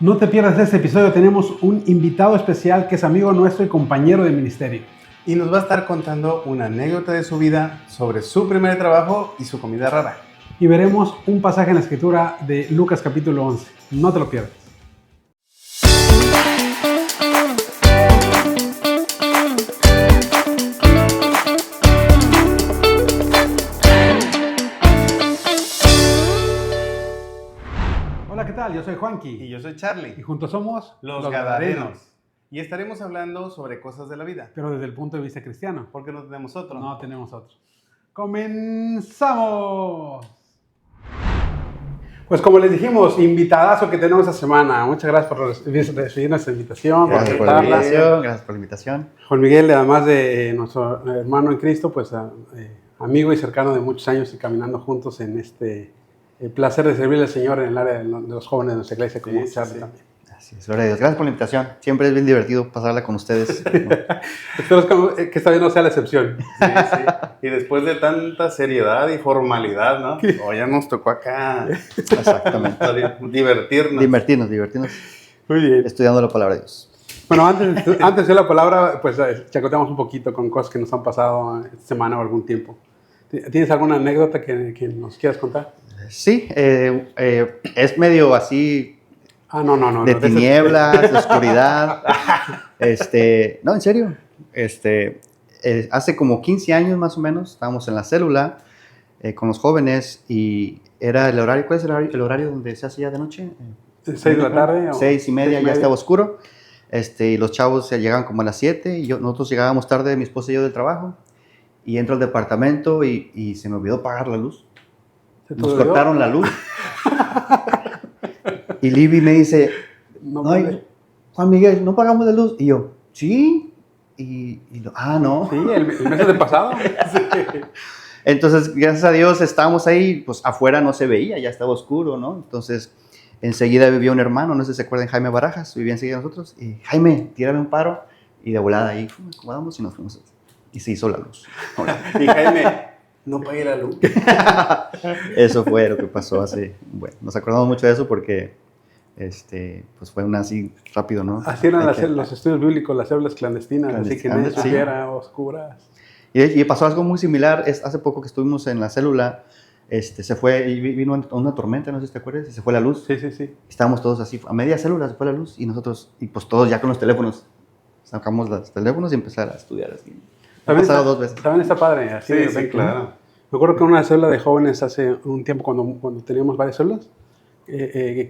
No te pierdas este episodio, tenemos un invitado especial que es amigo nuestro y compañero de ministerio. Y nos va a estar contando una anécdota de su vida sobre su primer trabajo y su comida rara. Y veremos un pasaje en la escritura de Lucas capítulo 11. No te lo pierdas. Hola, ¿qué tal? Yo soy Juanqui. Y yo soy Charlie. Y juntos somos Los Gadarenos. Y estaremos hablando sobre cosas de la vida. Pero desde el punto de vista cristiano. Porque no tenemos otro. No tenemos otro. ¡Comenzamos! Pues como les dijimos, invitadazo que tenemos esta semana. Muchas gracias por recibir nuestra invitación. Gracias por la invitación. Gracias por la invitación. Juan Miguel, además de nuestro hermano en Cristo, pues amigo y cercano de muchos años y caminando juntos en el placer de servirle al Señor en el área de los jóvenes de nuestra iglesia, como Charlie también. Así es, gloria a Dios. Gracias por la invitación. Siempre es bien divertido pasarla con ustedes. Espero que esta vez no sea la excepción. Sí. Y después de tanta seriedad y formalidad, ¿no? Hoy ya nos tocó acá. Exactamente. Divertirnos. Muy bien. Estudiando la palabra de Dios. Bueno, antes de la palabra, pues chacoteamos un poquito con cosas que nos han pasado esta semana o algún tiempo. ¿Tienes alguna anécdota que nos quieras contar? Sí, es medio así... No. De tinieblas, de oscuridad. No, en serio. Hace como 15 años más o menos, estábamos en la célula con los jóvenes y era el horario. ¿Cuál es el horario donde se hace ya de noche? 6 de la tarde. 6:30, ya estaba oscuro. Y los chavos llegaban como a las 7 y nosotros llegábamos tarde, mi esposa y yo del trabajo. Y entro al departamento y se me olvidó pagar la luz. Nos cortaron la luz. Y Libby me dice, Juan Miguel, ¿no pagamos la luz? Y yo, ¿sí? No. Sí, el mes del pasado. Sí. Entonces, gracias a Dios, estábamos ahí, pues afuera no se veía, ya estaba oscuro, ¿no? Entonces, enseguida vivía un hermano, no sé si se acuerdan, Jaime Barajas, vivía enseguida de nosotros, y Jaime, tírame un paro, y de volada ahí, acomodamos y nos fuimos, y se hizo la luz. Y Jaime, no pagué la luz. Eso fue lo que pasó bueno, nos acordamos mucho de eso porque pues fue así rápido, ¿no? Así eran los estudios bíblicos, las células clandestinas, así que no estuviera oscuras. Y pasó algo muy similar, hace poco que estuvimos en la célula, se fue, y vino una tormenta, no sé si te acuerdas, y se fue la luz. Sí. Estábamos todos así, a media célula se fue la luz, y nosotros, y pues todos ya con los teléfonos, sacamos los teléfonos y empezar a estudiar así. Ha pasado 2 veces. También está padre, así de repente. Sí, claro. Me acuerdo que en una célula de jóvenes hace un tiempo, cuando teníamos varias células,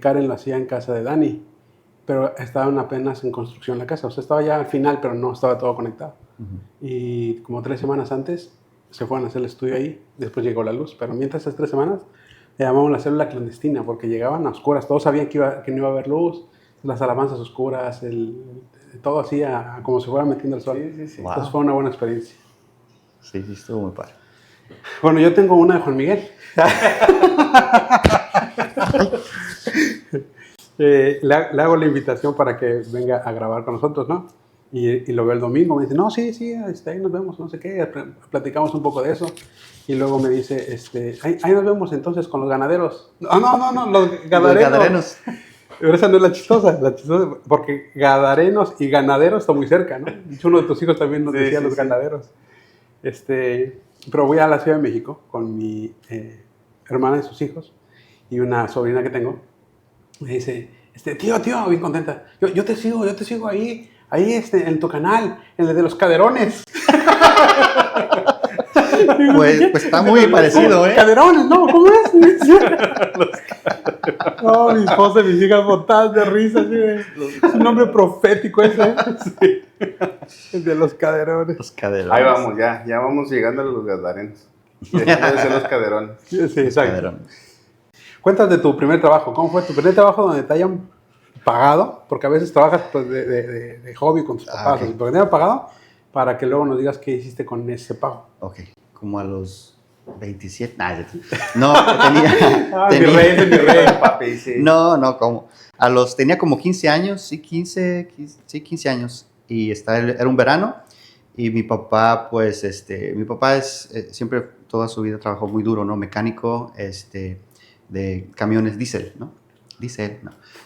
Karen lo hacía en casa de Dani, pero estaban apenas en construcción la casa. O sea, estaba ya al final, pero no estaba todo conectado. Y como 3 semanas antes se fueron a hacer el estudio ahí, después llegó la luz. Pero mientras esas 3 semanas le llamamos la célula clandestina, porque llegaban a oscuras. Todos sabían que no iba a haber luz, las alabanzas oscuras, todo así como se fuera metiendo el sol. Sí. Wow. Entonces fue una buena experiencia. Sí, estuvo muy padre. Bueno, yo tengo una de Juan Miguel. Le hago la invitación para que venga a grabar con nosotros, ¿no? Y lo veo el domingo, me dice, no, sí, ahí nos vemos, no sé qué, platicamos un poco de eso. Y luego me dice, ahí nos vemos entonces con los ganaderos. No, los gadarenos. Pero esa no es la chistosa, porque gadarenos y ganaderos está muy cerca, ¿no? Uno de tus hijos también nos decía los ganaderos. Pero voy a la Ciudad de México con mi hermana y sus hijos y una sobrina que tengo. Me dice, tío, bien contenta. Yo te sigo ahí en tu canal, en el de los caderones. Pues está muy parecido, ¿eh? Caderones, ¿no? ¿Cómo es? No, mi esposa y mis hijas botadas de risa. Es un nombre profético ese. Sí. El de los caderones. Los caderones. Ahí vamos, ya vamos llegando a los gadarenos. Ya ser los caderones. Sí, exacto. Cuéntanos de tu primer trabajo. ¿Cómo fue tu primer trabajo donde te hayan pagado? Porque a veces trabajas pues, de hobby con tus papás. Okay. Porque te hayan pagado para que luego nos digas qué hiciste con ese pago. Ok, como a los 27. No, tenía. Mi rey, papi, sí. No, ¿cómo? Tenía como 15 años, sí, 15 años. Y era un verano. Y mi papá, pues, mi papá siempre, toda su vida trabajó muy duro, ¿no? Mecánico, de camiones diésel, ¿no?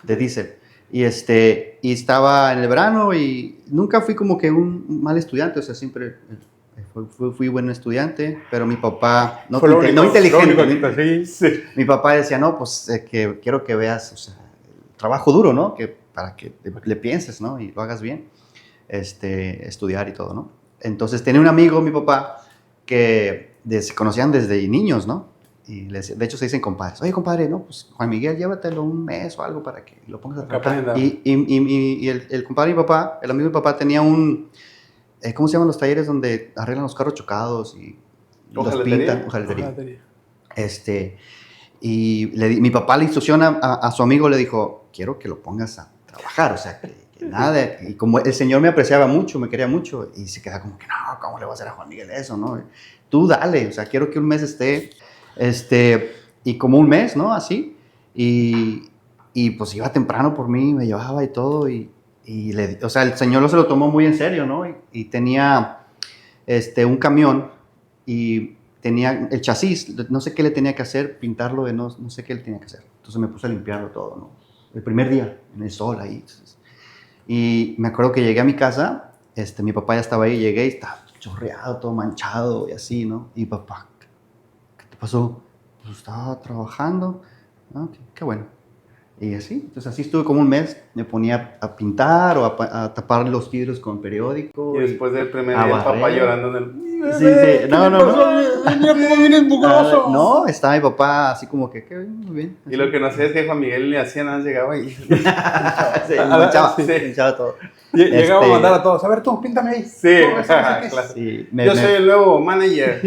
De diésel. y estaba en el verano y nunca fui como que un mal estudiante, o sea, siempre fui buen estudiante, pero mi papá, no, Fue lo único, no inteligente, lo único que sí. mi papá decía, no, pues que quiero que veas, o sea, el trabajo duro, ¿no? Que para que le pienses, ¿no? Y lo hagas bien, estudiar y todo, ¿no? Entonces tenía un amigo, mi papá, que se conocían desde niños, ¿no? Y de hecho se dicen compadres. Oye, compadre, no, pues Juan Miguel, llévatelo un mes o algo para que lo pongas a trabajar. Y el compadre de mi papá, el amigo de mi papá, tenía ¿cómo se llaman los talleres donde arreglan los carros chocados y los pintan? Hojalatería. Y mi papá le instrucción a su amigo, le dijo, quiero que lo pongas a trabajar, o sea, que nada. Y como el señor me apreciaba mucho, me quería mucho, y se queda como que, no, ¿cómo le va a hacer a Juan Miguel eso, no? Tú dale, o sea, quiero que un mes esté, y como un mes, ¿no? Así, y pues iba temprano por mí, me llevaba y todo, o sea, el señor se lo tomó muy en serio, ¿no? Y tenía, un camión, y tenía el chasis, no sé qué le tenía que hacer, pintarlo no sé qué le tenía que hacer. Entonces me puse a limpiarlo todo, ¿no? El primer día, en el sol ahí. Entonces, y me acuerdo que llegué a mi casa, mi papá ya estaba ahí, llegué y estaba chorreado, todo manchado y así, ¿no? Y papá, ¿qué te pasó? Pues estaba trabajando. Ah, qué bueno. Y así, entonces así estuve como un mes, me ponía a pintar o a tapar los vidrios con periódico. Y después del primer día, el papá llorando en el... Sí, no. Mira cómo vienes mugroso. No, estaba mi papá así como que, qué bien, muy bien. Y lo que no sé es que Juan Miguel le hacía nada, llegaba y... Se hinchaba todo. Llegaba a mandar a todos, a ver tú, píntame ahí. Sí, claro. Sí, yo soy el nuevo manager.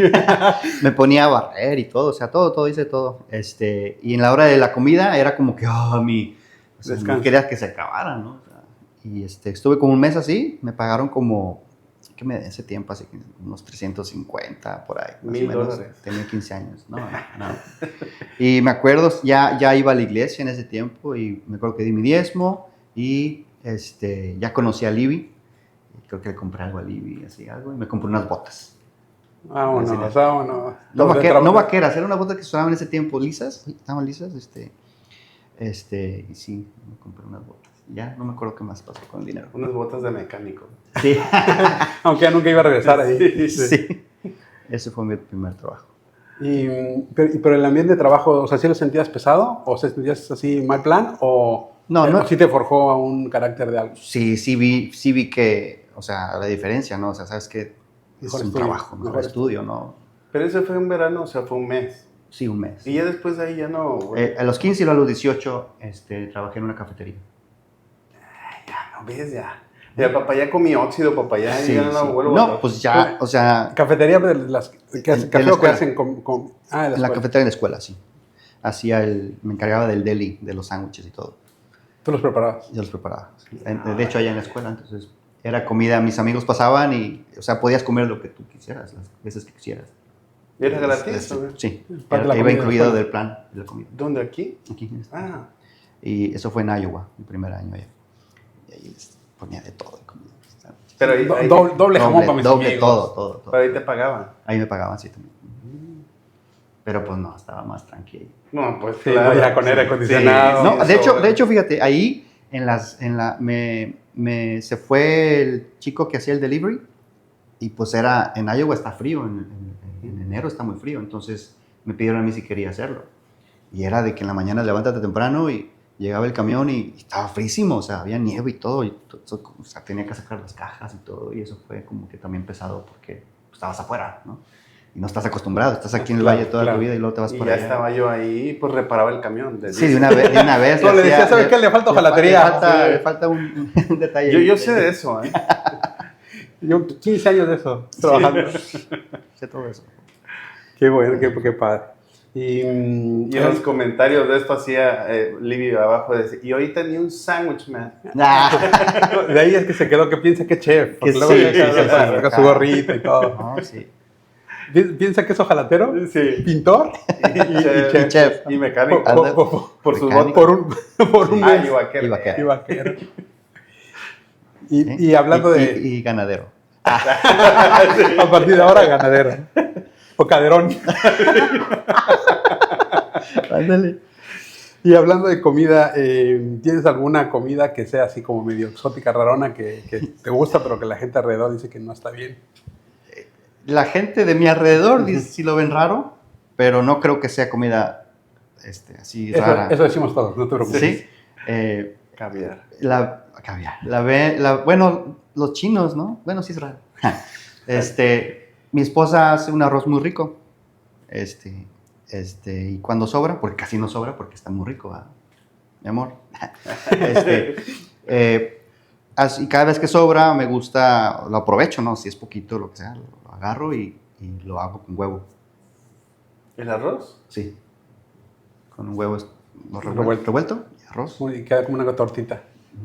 Me ponía a barrer y todo, o sea, todo, hice todo. Y en la hora de la comida era como que, o sea, no quería que se acabara, ¿no? O sea, y estuve como un mes así, me pagaron como, ¿qué me ese tiempo? Así que unos 350 por ahí. $1,000. Tenía 15 años, no. Y me acuerdo, ya iba a la iglesia en ese tiempo y me acuerdo que di mi diezmo y ya conocí a Libby. Creo que le compré algo a Libby, así algo, y me compré unas botas. Vámonos. No vaqueras, eran unas botas que sonaban en ese tiempo lisas, estaban lisas, y sí, me compré unas botas. Ya no me acuerdo qué más pasó con el dinero. Unas botas de mecánico. Sí. Aunque ya nunca iba a regresar ahí. Sí. Ese fue mi primer trabajo. Pero el ambiente de trabajo, o sea, ¿sí lo sentías pesado? ¿O se sentías así mal plan? ¿O no, sí te forjó a un carácter de algo? Sí vi que, o sea, la diferencia, ¿no? O sea, sabes que es un trabajo, mejor estudio, ¿no? Pero ese fue un verano, o sea, fue un mes. Sí, un mes. Y ya después de ahí ya no... A los 15 y a los 18 trabajé en una cafetería. Ya, no ves, ya. Ya, papá ya comí óxido, papá ya, Sí, ya no vuelvo. No, pues ya, o sea... ¿Cafetería de las que hacen con en la cafetería de la escuela, sí. Me encargaba del deli, de los sándwiches y todo. ¿Tú los preparabas? Yo los preparaba. Sí. De hecho, allá en la escuela, entonces era comida, mis amigos pasaban y, o sea, podías comer lo que tú quisieras, las veces que quisieras. ¿Y era gratis? Sí, iba incluido del plan de la comida. ¿Dónde? ¿Aquí? Aquí. Ah. Y eso fue en Iowa, mi primer año allá. Y ahí les ponía de todo. Pero ahí, doble jamón para mis amigos. Todo. Pero ahí te pagaban. Ahí me pagaban, sí, también. Pero pues no, estaba más tranquilo. No, pues sí, claro, ya con aire acondicionado. Sí, no, de hecho, fíjate, ahí se fue el chico que hacía el delivery y pues en Iowa está frío, en enero está muy frío, entonces me pidieron a mí si quería hacerlo. Y era de que en la mañana levántate temprano y llegaba el camión y estaba frísimo, o sea, había nieve y todo, o sea, tenía que sacar las cajas y todo, y eso fue como que también pesado porque estabas afuera, ¿no? Y no estás acostumbrado, estás aquí en el valle toda tu vida y luego te vas para allá. Y ya estaba yo ahí, pues reparaba el camión. Sí, de una vez. No, le decía, ¿sabes qué? Le falta hojalatería. Le falta un detalle. Yo sé de eso, ¿eh? Yo 15 años de eso, trabajando. Sé todo eso. Qué bueno, qué padre. Y en los comentarios de esto hacía Libby abajo, decía, y ahorita ni un sándwich, man. De ahí es que se quedó que piensa que es chef. Porque que luego sí, saca su gorrito y todo. No, sí. ¿Piensa que es hojalatero? Sí. ¿Pintor? Y chef. Y mecánico. Por sus botas. Por un mes. Y vaquero. Y hablando de... Y ganadero. A partir de ahora, ganadero. O caderón. Ándale. Y hablando de comida, ¿tienes alguna comida que sea así como medio exótica, rarona, que te gusta, pero que la gente alrededor dice que no está bien? La gente de mi alrededor dice sí lo ven raro, pero no creo que sea comida así rara. Eso decimos todos, no te preocupes. Sí. Caviar. Caviar. Bueno, los chinos, ¿no? Bueno, sí es raro. Mi esposa hace un arroz muy rico. Y cuando sobra, porque casi no sobra, porque está muy rico, ¿verdad? Mi amor. Y cada vez que sobra, me gusta, lo aprovecho, ¿no? Si es poquito, lo que sea, lo agarro y lo hago con huevo. ¿El arroz? Sí. Con un huevo revuelto y arroz. Y queda como una tortita.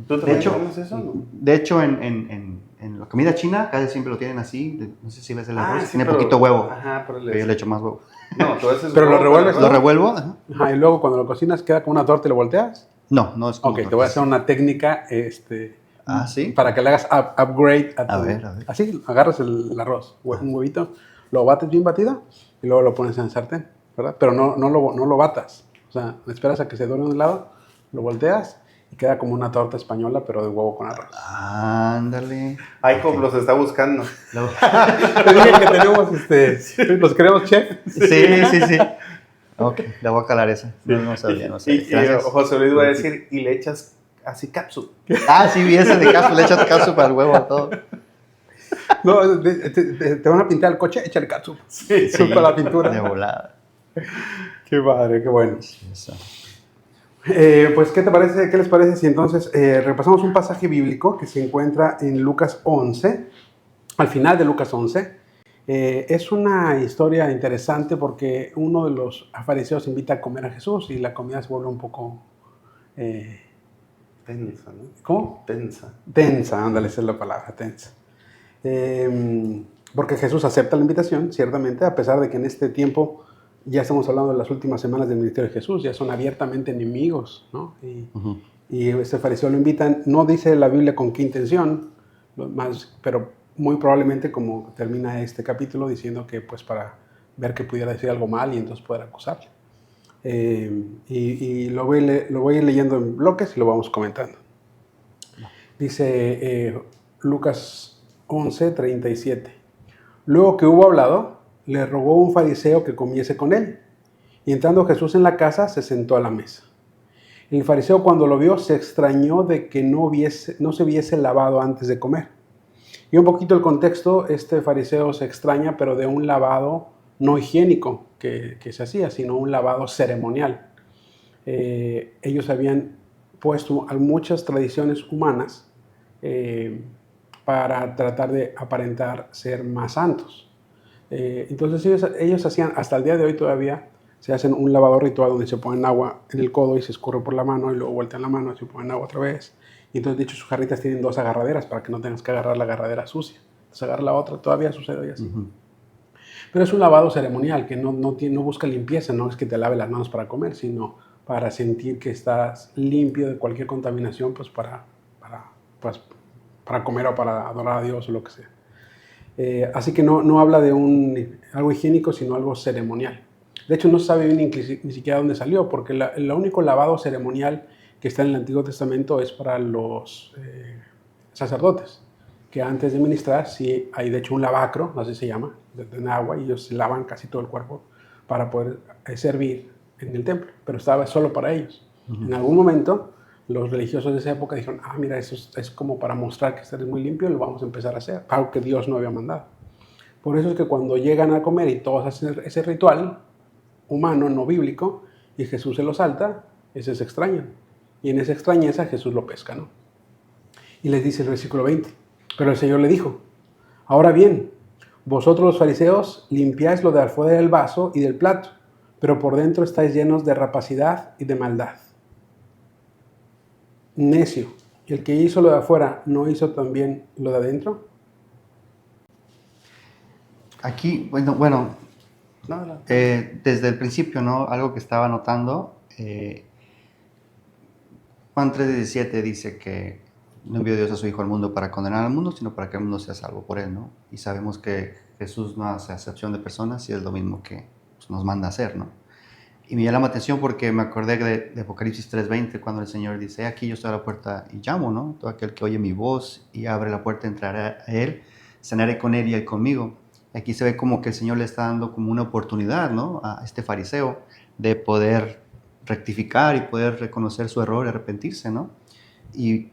¿Tú De hecho, comes eso, no? De hecho, en la comida china, casi siempre lo tienen así. No sé si ves el arroz. Sí, tiene pero- poquito huevo. Ajá, pero Pero yo le echo más huevo. No, tú haces Pero lo huevo revuelves, con Lo arroz. revuelvo. Ajá. Ajá, y luego cuando lo cocinas queda como una torta y lo volteas. No es como Ok, te voy a hacer una técnica ¿sí? para que le hagas upgrade a tu... A ver. Así, agarras el arroz, un huevito, lo bates bien batido y luego lo pones en el sartén, ¿verdad? Pero no lo batas. O sea, esperas a que se dore de un lado, lo volteas y queda como una torta española, pero de huevo con arroz. Ándale. IHOP los está buscando. Te dije que tenemos, los queremos chef. Sí. Ok, le voy a calar esa. No sabía. Y Gracias. José Luis va a decir, y le echas así cápsula. Sí, vi ese de caso. Le echas caso para el huevo a todo. No, te van a pintar el coche, échale catsup. Sí. Para la pintura. De volada. Qué padre, qué bueno. Eso. Pues, ¿qué les parece si entonces repasamos un pasaje bíblico que se encuentra en Lucas 11, al final de Lucas 11? Es una historia interesante porque uno de los fariseos invita a comer a Jesús y la comida se vuelve un poco... Tensa, ¿no? ¿Cómo? Tensa. Tensa, ándale, esa es la palabra, tensa. Porque Jesús acepta la invitación, ciertamente, a pesar de que en este tiempo, ya estamos hablando de las últimas semanas del ministerio de Jesús, ya son abiertamente enemigos, ¿no? Y este fariseo lo invitan, no dice la Biblia con qué intención, pero muy probablemente como termina este capítulo diciendo que pues para ver que pudiera decir algo mal y entonces poder acusarle. Y lo voy a ir leyendo en bloques y lo vamos comentando. Dice Lucas 11:37. Luego que hubo hablado, le rogó un fariseo que comiese con él. Y entrando Jesús en la casa, se sentó a la mesa. El fariseo, cuando lo vio, se extrañó de que no se hubiese lavado antes de comer. Y un poquito el contexto, este fariseo se extraña, pero de un lavado no higiénico que se hacía, sino un lavado ceremonial. Ellos habían puesto a muchas tradiciones humanas para tratar de aparentar ser más santos. Entonces ellos hacían, hasta el día de hoy todavía, se hacen un lavado ritual donde se ponen agua en el codo y se escurre por la mano y luego voltean la mano y se ponen agua otra vez. Y entonces, de hecho, sus jarritas tienen 2 agarraderas para que no tengas que agarrar la agarradera sucia. Entonces agarra la otra, todavía sucede hoy así. Pero es un lavado ceremonial que no busca limpieza, no es que te lave las manos para comer, sino para sentir que estás limpio de cualquier contaminación, pues para comer o para adorar a Dios o lo que sea. Así que no habla de algo higiénico, sino algo ceremonial. De hecho, no se sabe bien ni siquiera dónde salió, porque el único lavado ceremonial que está en el Antiguo Testamento es para los sacerdotes, que antes de ministrar, sí hay de hecho un lavacro, así se llama, de agua, y ellos se lavan casi todo el cuerpo para poder servir en el templo, pero estaba solo para ellos. En algún momento, los religiosos de esa época dijeron, mira, eso es como para mostrar que eres muy limpio, lo vamos a empezar a hacer, algo que Dios no había mandado. Por eso es que cuando llegan a comer y todos hacen ese ritual humano, no bíblico, y Jesús se lo salta, ese se extrañan. Y en esa extrañeza Jesús lo pesca, ¿no? Y les dice el versículo 20, pero el Señor le dijo, ahora bien, vosotros los fariseos limpiáis lo de afuera del vaso y del plato, pero por dentro estáis llenos de rapacidad y de maldad. Necio, ¿y el que hizo lo de afuera no hizo también lo de adentro? Aquí, desde el principio, ¿no? Algo que estaba notando, Juan 3:17 dice que no envió Dios a su Hijo al mundo para condenar al mundo, sino para que el mundo sea salvo por él, ¿no? Y sabemos que Jesús no hace acepción de personas y es lo mismo que nos manda a hacer, ¿no? Y me llama la atención porque me acordé de Apocalipsis 3:20, cuando el Señor dice, aquí yo estoy a la puerta y llamo, ¿no? Todo aquel que oye mi voz y abre la puerta entrará a Él, cenaré con Él y Él conmigo. Aquí se ve como que el Señor le está dando como una oportunidad, ¿no? A este fariseo de poder rectificar y poder reconocer su error y arrepentirse, ¿no? Y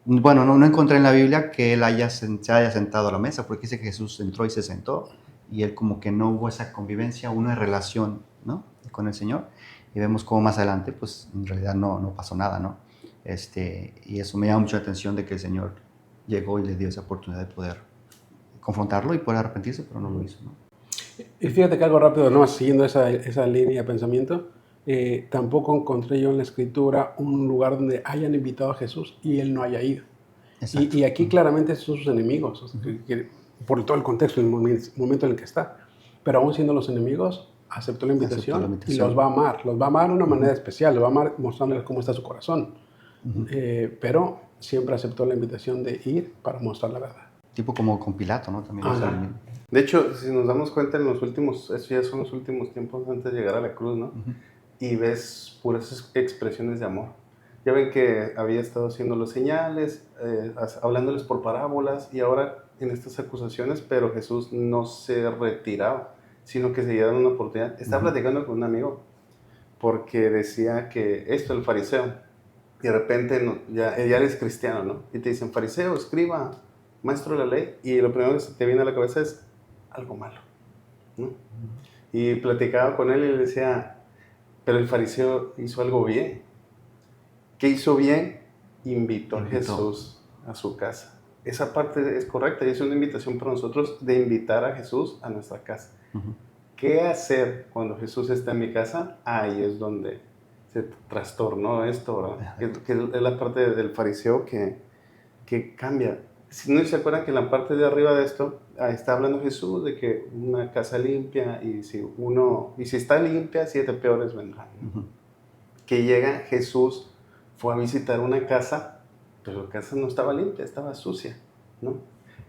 bueno, no encontré en la Biblia que Él se haya sentado a la mesa, porque dice que Jesús entró y se sentó, y Él como que no hubo esa convivencia, una relación, ¿no? Con el Señor, y vemos cómo más adelante, pues en realidad no pasó nada, ¿no? Y eso me llama mucho la atención de que el Señor llegó y le dio esa oportunidad de poder confrontarlo y poder arrepentirse, pero no lo hizo, ¿no? Y fíjate que algo rápido, ¿no? Siguiendo esa línea de pensamiento, tampoco encontré yo en la Escritura un lugar donde hayan invitado a Jesús y Él no haya ido. Y aquí claramente son sus enemigos, o sea, por todo el contexto, el momento en el que está. Pero aún siendo los enemigos, aceptó la invitación y los va a amar. Los va a amar de una manera especial, los va a amar mostrándoles cómo está su corazón. Pero siempre aceptó la invitación de ir para mostrar la verdad. Tipo como con Pilato, ¿no? También. De hecho, si nos damos cuenta en los últimos, eso ya son los últimos tiempos antes de llegar a la cruz, ¿no? Y ves puras expresiones de amor. Ya ven que había estado haciendo los señales, hablándoles por parábolas, y ahora en estas acusaciones, pero Jesús no se retiraba, sino que seguía dando una oportunidad. Estaba platicando con un amigo, porque decía que el fariseo, y de repente ya eres cristiano, ¿no? Y te dicen, fariseo, escriba, maestro de la ley, y lo primero que se te viene a la cabeza es algo malo, ¿no? Y platicaba con él y le decía, pero el fariseo hizo algo bien. ¿Qué hizo bien? Invitó a Jesús a su casa. Esa parte es correcta y es una invitación para nosotros de invitar a Jesús a nuestra casa. ¿Qué hacer cuando Jesús está en mi casa? Ahí es donde se trastornó esto, ¿verdad? Que es la parte del fariseo que cambia. Si no se acuerdan que en la parte de arriba de esto está hablando Jesús de que una casa limpia, y si está limpia, 7 peores vendrán, ¿no? Que llega Jesús, fue a visitar una casa, pero la casa no estaba limpia, estaba sucia, ¿no?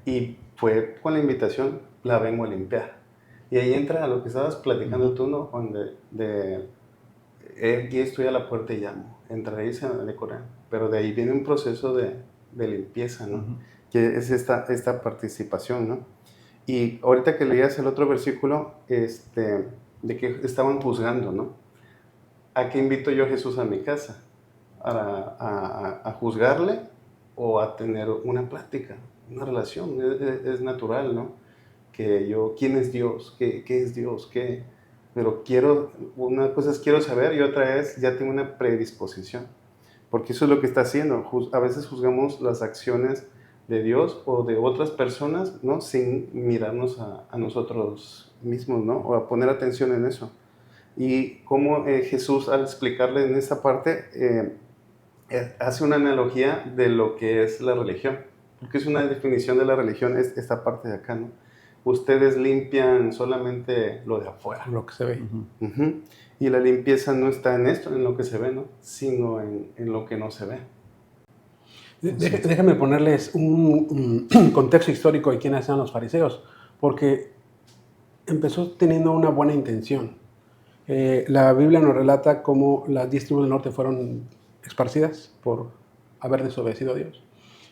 Y fue con la invitación, la vengo a limpiar. Y ahí entra a lo que estabas platicando tú, ¿no, Juan? Aquí estoy a la puerta y llamo, entraré y se me decorar. Pero de ahí viene un proceso de limpieza, ¿no? Que es esta participación, ¿no? Y ahorita que leías el otro versículo, de que estaban juzgando, ¿no? ¿A qué invito yo a Jesús a mi casa? ¿A juzgarle o a tener una plática, una relación? Es natural, ¿no? ¿Quién es Dios? ¿Qué es Dios? Pero una cosa es quiero saber y otra es ya tengo una predisposición. Porque eso es lo que está haciendo. A veces juzgamos las acciones de Dios o de otras personas, ¿no? Sin mirarnos a nosotros mismos, ¿no? O a poner atención en eso. Y cómo Jesús, al explicarle en esta parte, hace una analogía de lo que es la religión. Porque es una definición de la religión, es esta parte de acá, ¿no? Ustedes limpian solamente lo de afuera. Lo que se ve. Y la limpieza no está en esto, en lo que se ve, ¿no? Sino en lo que no se ve. Déjame ponerles un contexto histórico de quiénes eran los fariseos, porque empezó teniendo una buena intención. La Biblia nos relata cómo las 10 tribus del norte fueron esparcidas por haber desobedecido a Dios.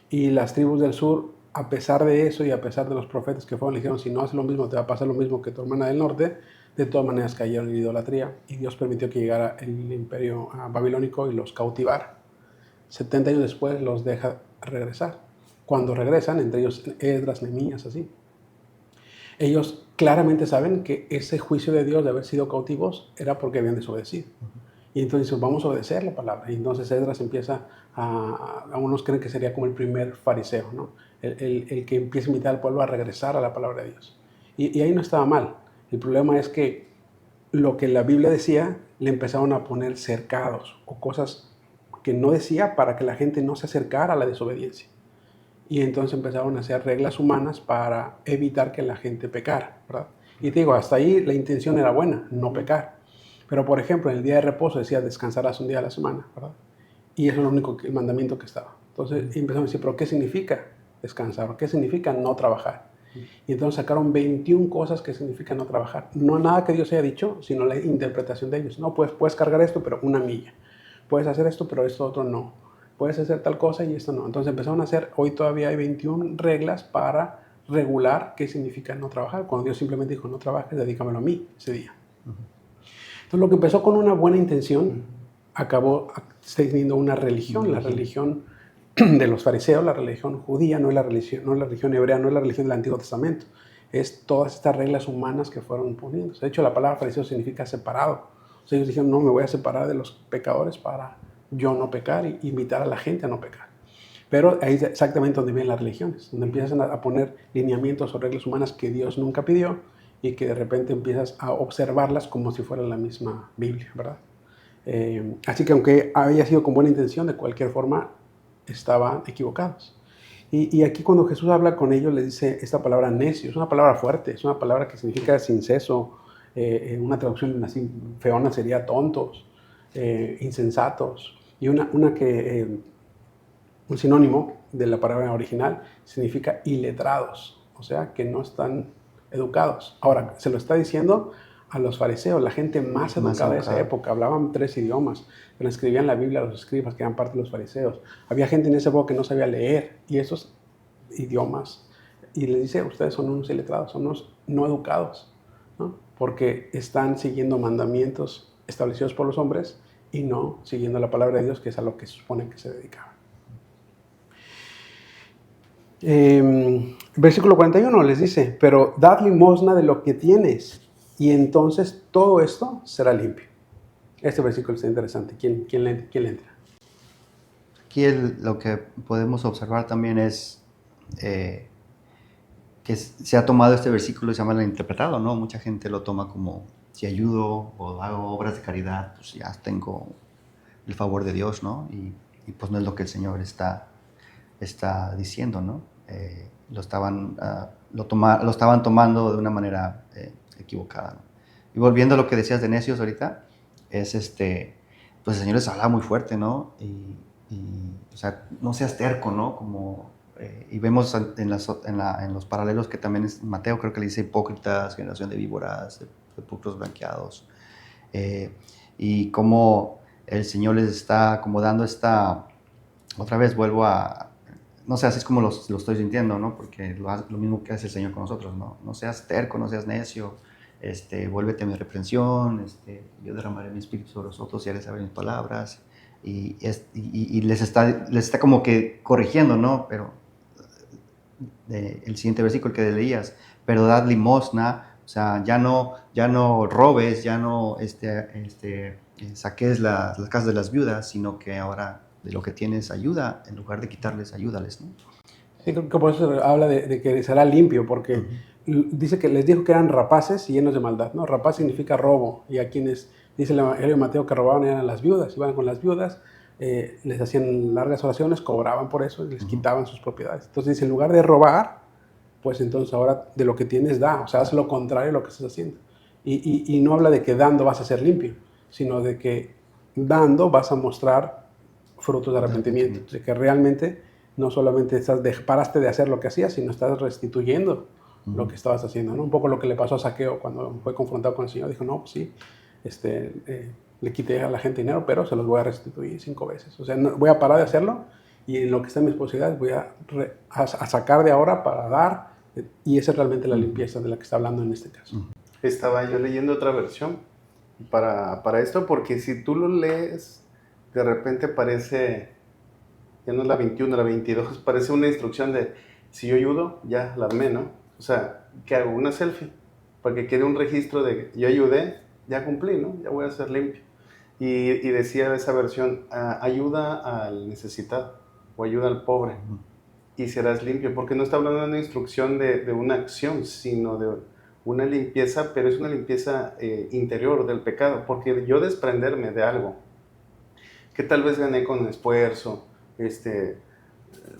Y las tribus del sur, a pesar de eso y a pesar de los profetas que fueron, le dijeron, si no haces lo mismo, te va a pasar lo mismo que tu hermana del norte. De todas maneras cayeron en idolatría y Dios permitió que llegara el imperio babilónico y los cautivara. 70 años después los deja regresar. Cuando regresan, entre ellos Esdras, Nehemías, así, ellos claramente saben que ese juicio de Dios de haber sido cautivos era porque habían desobedecido. Y entonces dicen, vamos a obedecer la palabra. Y entonces Esdras empieza a unos creen que sería como el primer fariseo, ¿no? El que empieza a invitar al pueblo a regresar a la palabra de Dios. Y ahí no estaba mal. El problema es que lo que la Biblia decía le empezaron a poner cercados o cosas que no decía para que la gente no se acercara a la desobediencia. Y entonces empezaron a hacer reglas humanas para evitar que la gente pecara, ¿verdad? Y te digo, hasta ahí la intención era buena, no pecar. Pero, por ejemplo, en el día de reposo decía descansarás un día a la semana, ¿verdad? Y eso es lo único, el mandamiento que estaba. Entonces empezamos a decir, ¿pero qué significa descansar? ¿Qué significa no trabajar? Y entonces sacaron 21 cosas que significan no trabajar. No nada que Dios haya dicho, sino la interpretación de ellos. No, pues puedes cargar esto, pero 1 milla. Puedes hacer esto, pero esto otro no. Puedes hacer tal cosa y esto no. Entonces empezaron a hacer, hoy todavía hay 21 reglas para regular qué significa no trabajar. Cuando Dios simplemente dijo, no trabajes, dedícamelo a mí ese día. Entonces lo que empezó con una buena intención, acabó teniendo una religión. La religión de los fariseos, la religión judía, no es la religión hebrea, no es la religión del Antiguo Testamento. Es todas estas reglas humanas que fueron poniendo. De hecho, la palabra fariseo significa separado. O sea, ellos dijeron, no, me voy a separar de los pecadores para yo no pecar y invitar a la gente a no pecar. Pero ahí es exactamente donde vienen las religiones, donde empiezan a poner lineamientos o reglas humanas que Dios nunca pidió y que de repente empiezas a observarlas como si fuera la misma Biblia, ¿verdad? Así que aunque haya sido con buena intención, de cualquier forma estaban equivocados. Y aquí cuando Jesús habla con ellos, le dice esta palabra necio, es una palabra fuerte, es una palabra que significa sin seso, una traducción así feona sería tontos, insensatos, y un sinónimo de la palabra original significa iletrados, o sea, que no están educados. Ahora, se lo está diciendo a los fariseos, la gente más educada de esa época. Hablaban 3 idiomas, transcribían la Biblia a los escribas, que eran parte de los fariseos. Había gente en esa época que no sabía leer, y esos idiomas, y les dice, ustedes son unos iletrados, son unos no educados, ¿no? Porque están siguiendo mandamientos establecidos por los hombres y no siguiendo la palabra de Dios, que es a lo que se supone que se dedicaban. Versículo 41 les dice, pero dad limosna de lo que tienes y entonces todo esto será limpio. Este versículo está interesante. ¿Quién le entra? Aquí lo que podemos observar también es que se ha tomado este versículo y se ha malinterpretado, ¿no? Mucha gente lo toma como, si ayudo o hago obras de caridad, pues ya tengo el favor de Dios, ¿no? Y pues no es lo que el Señor está diciendo, ¿no? Lo estaban tomando de una manera equivocada, ¿no? Y volviendo a lo que decías de necios ahorita, es pues el Señor les habla muy fuerte, ¿no? O sea, no seas terco, ¿no? Como, y vemos en los paralelos que también es Mateo, creo que le dice hipócritas, generación de víboras, de sepulcros blanqueados, y cómo el Señor les está como dando otra vez vuelvo a, no sé, así es como lo estoy sintiendo, ¿no? Porque lo mismo que hace el Señor con nosotros, ¿no? No seas terco, no seas necio, vuélvete a mi reprensión, yo derramaré mi espíritu sobre vosotros y haré saber mis palabras, y les está como que corrigiendo, ¿no? Pero el siguiente versículo que leías, pero dad limosna, o sea, ya no robes, ya no saques las casas de las viudas, sino que ahora de lo que tienes ayuda, en lugar de quitarles, ayúdales, ¿no? Sí, creo que por eso habla de que será limpio, porque dice que les dijo que eran rapaces y llenos de maldad, ¿no? Rapaz significa robo, y a quienes, dice el Evangelio de Mateo, que robaban eran las viudas, iban con las viudas, les hacían largas oraciones, cobraban por eso y les quitaban sus propiedades. Entonces dice, en lugar de robar, pues entonces ahora de lo que tienes da, o sea, haz lo contrario de lo que estás haciendo. Y no habla de que dando vas a ser limpio, sino de que dando vas a mostrar frutos de arrepentimiento, de que realmente no solamente paraste de hacer lo que hacías, sino estás restituyendo lo que estabas haciendo, ¿no? Un poco lo que le pasó a Zaqueo cuando fue confrontado con el Señor. Dijo, no, pues sí, le quité a la gente dinero, pero se los voy a restituir 5 veces. O sea, no, voy a parar de hacerlo y en lo que está en mis posibilidades voy a sacar de ahora para dar. Y esa es realmente la limpieza de la que está hablando en este caso. Estaba yo leyendo otra versión para esto, porque si tú lo lees, de repente parece, ya no es la 21, la 22, parece una instrucción de, si yo ayudo, ya la armé, ¿no? O sea, que hago una selfie, para que quede un registro de, yo ayudé, ya cumplí, ¿no? Ya voy a ser limpio. Y decía esa versión, ayuda al necesitado, o ayuda al pobre, y serás limpio, porque no está hablando de una instrucción de una acción, sino de una limpieza, pero es una limpieza interior del pecado, porque yo desprenderme de algo que tal vez gané con esfuerzo,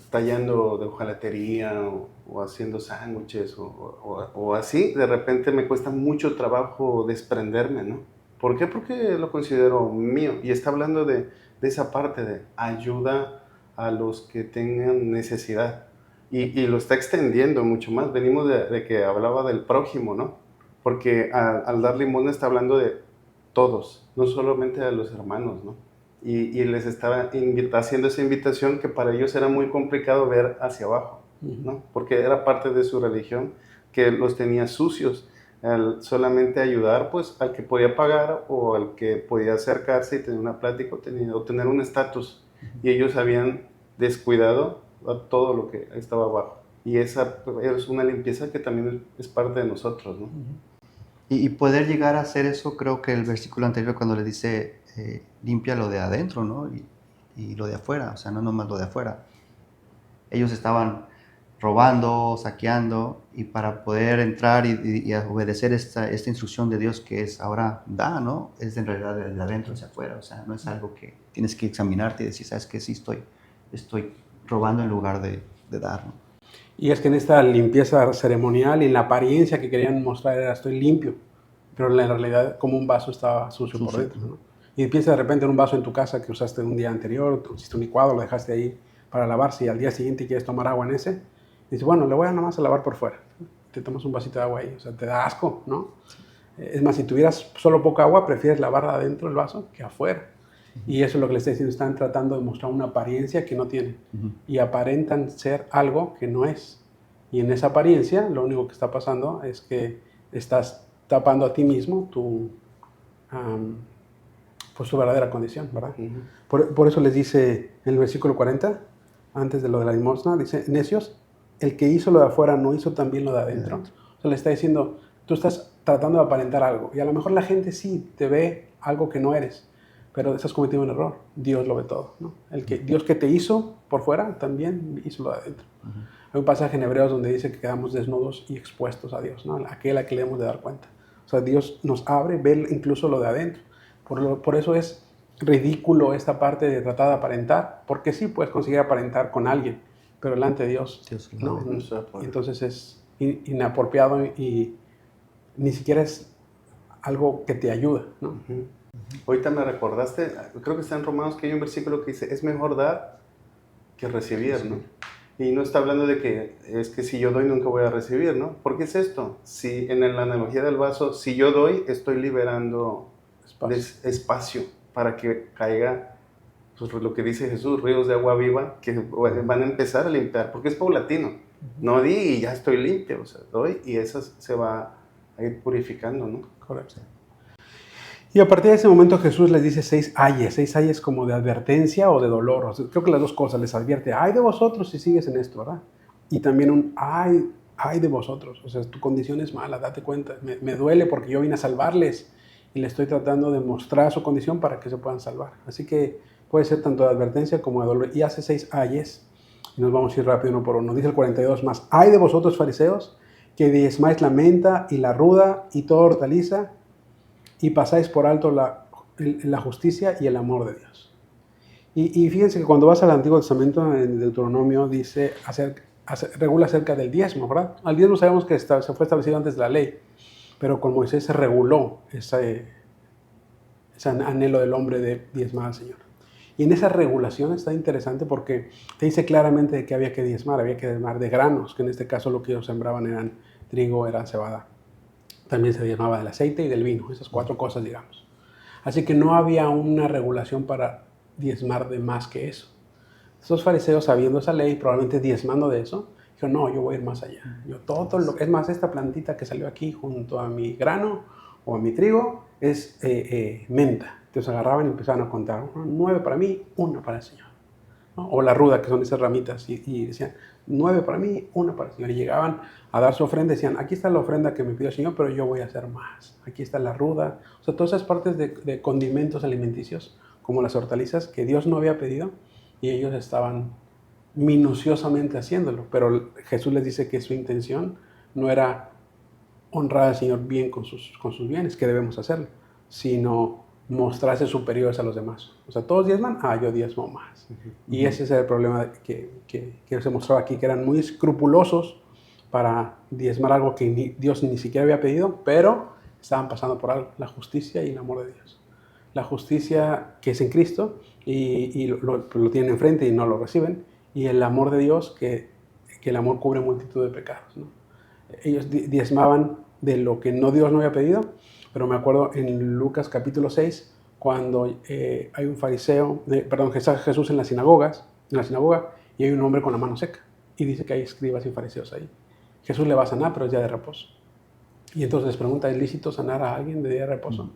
tallando de hojalatería o haciendo sándwiches o así, de repente me cuesta mucho trabajo desprenderme, ¿no? ¿Por qué? Porque lo considero mío, y está hablando de esa parte de ayuda a los que tengan necesidad. Y lo está extendiendo mucho más. Venimos de que hablaba del prójimo, ¿no? Porque al dar limosna está hablando de todos, no solamente de los hermanos, ¿no? Y les estaba haciendo esa invitación que para ellos era muy complicado ver hacia abajo, ¿no? Porque era parte de su religión que los tenía sucios. Al solamente ayudar, pues, al que podía pagar o al que podía acercarse y tener una plática o tener un estatus. Y ellos habían descuidado a todo lo que estaba abajo. Y esa es una limpieza que también es parte de nosotros, ¿no? Y poder llegar a hacer eso, creo que el versículo anterior cuando le dice, limpia lo de adentro, ¿no? Y lo de afuera, o sea, no nomás lo de afuera. Ellos estaban robando, saqueando, y para poder entrar y obedecer esta instrucción de Dios que es ahora da, ¿no? Es en realidad de adentro hacia afuera, o sea, no es algo que tienes que examinarte y decir, ¿sabes qué? Sí, estoy robando en lugar de dar, ¿no? Y es que en esta limpieza ceremonial y la apariencia que querían mostrar era estoy limpio, pero en realidad como un vaso estaba sucio por dentro, ¿no? Y piensa de repente en un vaso en tu casa que usaste un día anterior, hiciste un licuado, lo dejaste ahí para lavarse y al día siguiente quieres tomar agua en ese, y dices, bueno, le voy a nada más a lavar por fuera. Te tomas un vasito de agua ahí, o sea, te da asco, ¿no? Es más, si tuvieras solo poca agua, prefieres lavar adentro el vaso que afuera. Y eso es lo que les estoy diciendo, están tratando de mostrar una apariencia que no tienen. Y aparentan ser algo que no es. Y en esa apariencia, lo único que está pasando es que estás tapando a ti mismo pues tu verdadera condición, ¿verdad? Por eso les dice en el versículo 40, antes de lo de la limosna, dice, necios, el que hizo lo de afuera no hizo también lo de adentro. O sea, le está diciendo, tú estás tratando de aparentar algo. Y a lo mejor la gente sí te ve algo que no eres, pero estás cometiendo un error. Dios lo ve todo, ¿no? Dios que te hizo por fuera también hizo lo de adentro. Hay un pasaje en Hebreos donde dice que quedamos desnudos y expuestos a Dios, ¿no? Aquel a que le hemos de dar cuenta. O sea, Dios nos abre, ve incluso lo de adentro. Por eso es ridículo esta parte de tratar de aparentar, porque sí puedes conseguir aparentar con alguien, pero delante de Dios no. Entonces es inapropiado y ni siquiera es algo que te ayuda, ¿no? Ahorita me recordaste, creo que está en Romanos que hay un versículo que dice, es mejor dar que recibir, ¿no? Y no está hablando de que es que si yo doy nunca voy a recibir, ¿no? ¿Por qué es esto? Si en la analogía del vaso, si yo doy, estoy liberando espacio para que caiga, pues lo que dice Jesús, ríos de agua viva que van a empezar a limpiar, porque es paulatino. No di y ya estoy limpio, o sea, doy y eso se va a ir purificando, ¿no? Correcto. Y a partir de ese momento Jesús les dice 6 ayes como de advertencia o de dolor. O sea, creo que las dos cosas, les advierte, ay de vosotros si sigues en esto, ¿verdad? Y también un ay de vosotros, o sea, tu condición es mala, date cuenta, me duele porque yo vine a salvarles y le estoy tratando de mostrar su condición para que se puedan salvar. Así que puede ser tanto de advertencia como de dolor. Y hace 6 ayes, y nos vamos a ir rápido uno por uno. Dice el 42 más, ay de vosotros fariseos, que diezmáis la menta y la ruda y toda hortaliza, y pasáis por alto la justicia y el amor de Dios. Y fíjense que cuando vas al Antiguo Testamento, en Deuteronomio, dice, regula acerca del diezmo, ¿verdad? Al diezmo sabemos que se fue establecido antes de la ley, pero con Moisés se reguló ese anhelo del hombre de diezmar al Señor. Y en esa regulación está interesante porque te dice claramente de que había que diezmar de granos, que en este caso lo que ellos sembraban eran trigo, era cebada. También se diezmaba del aceite y del vino, esas 4 cosas, digamos. Así que no había una regulación para diezmar de más que eso. Esos fariseos, sabiendo esa ley, probablemente diezmando de eso, dijeron, no, yo voy a ir más allá. Es más, esta plantita que salió aquí junto a mi grano o a mi trigo es menta. Entonces agarraban y empezaban a contar, 9 para mí, 1 para el Señor, ¿no? O la ruda, que son esas ramitas, y decían, 9 para mí, 1 para el Señor. Y llegaban a dar su ofrenda, decían, aquí está la ofrenda que me pidió el Señor, pero yo voy a hacer más. Aquí está la ruda. O sea, todas esas partes de condimentos alimenticios, como las hortalizas, que Dios no había pedido, y ellos estaban minuciosamente haciéndolo. Pero Jesús les dice que su intención no era honrar al Señor bien con sus bienes, que debemos hacerlo, sino mostrarse superiores a los demás. O sea, todos diezman, yo diezmo más. Y ese es el problema que se mostraba aquí, que eran muy escrupulosos para diezmar algo que Dios ni siquiera había pedido, pero estaban pasando por algo, la justicia y el amor de Dios. La justicia que es en Cristo y lo tienen enfrente y no lo reciben, y el amor de Dios que que el amor cubre multitud de pecados, ¿no? Ellos diezmaban de lo que Dios no había pedido, pero me acuerdo en Lucas capítulo 6, cuando hay un fariseo, está Jesús en la sinagoga, y hay un hombre con la mano seca, y dice que hay escribas y fariseos ahí. Jesús le va a sanar, pero es día de reposo. Y entonces les pregunta, ¿es lícito sanar a alguien de día de reposo?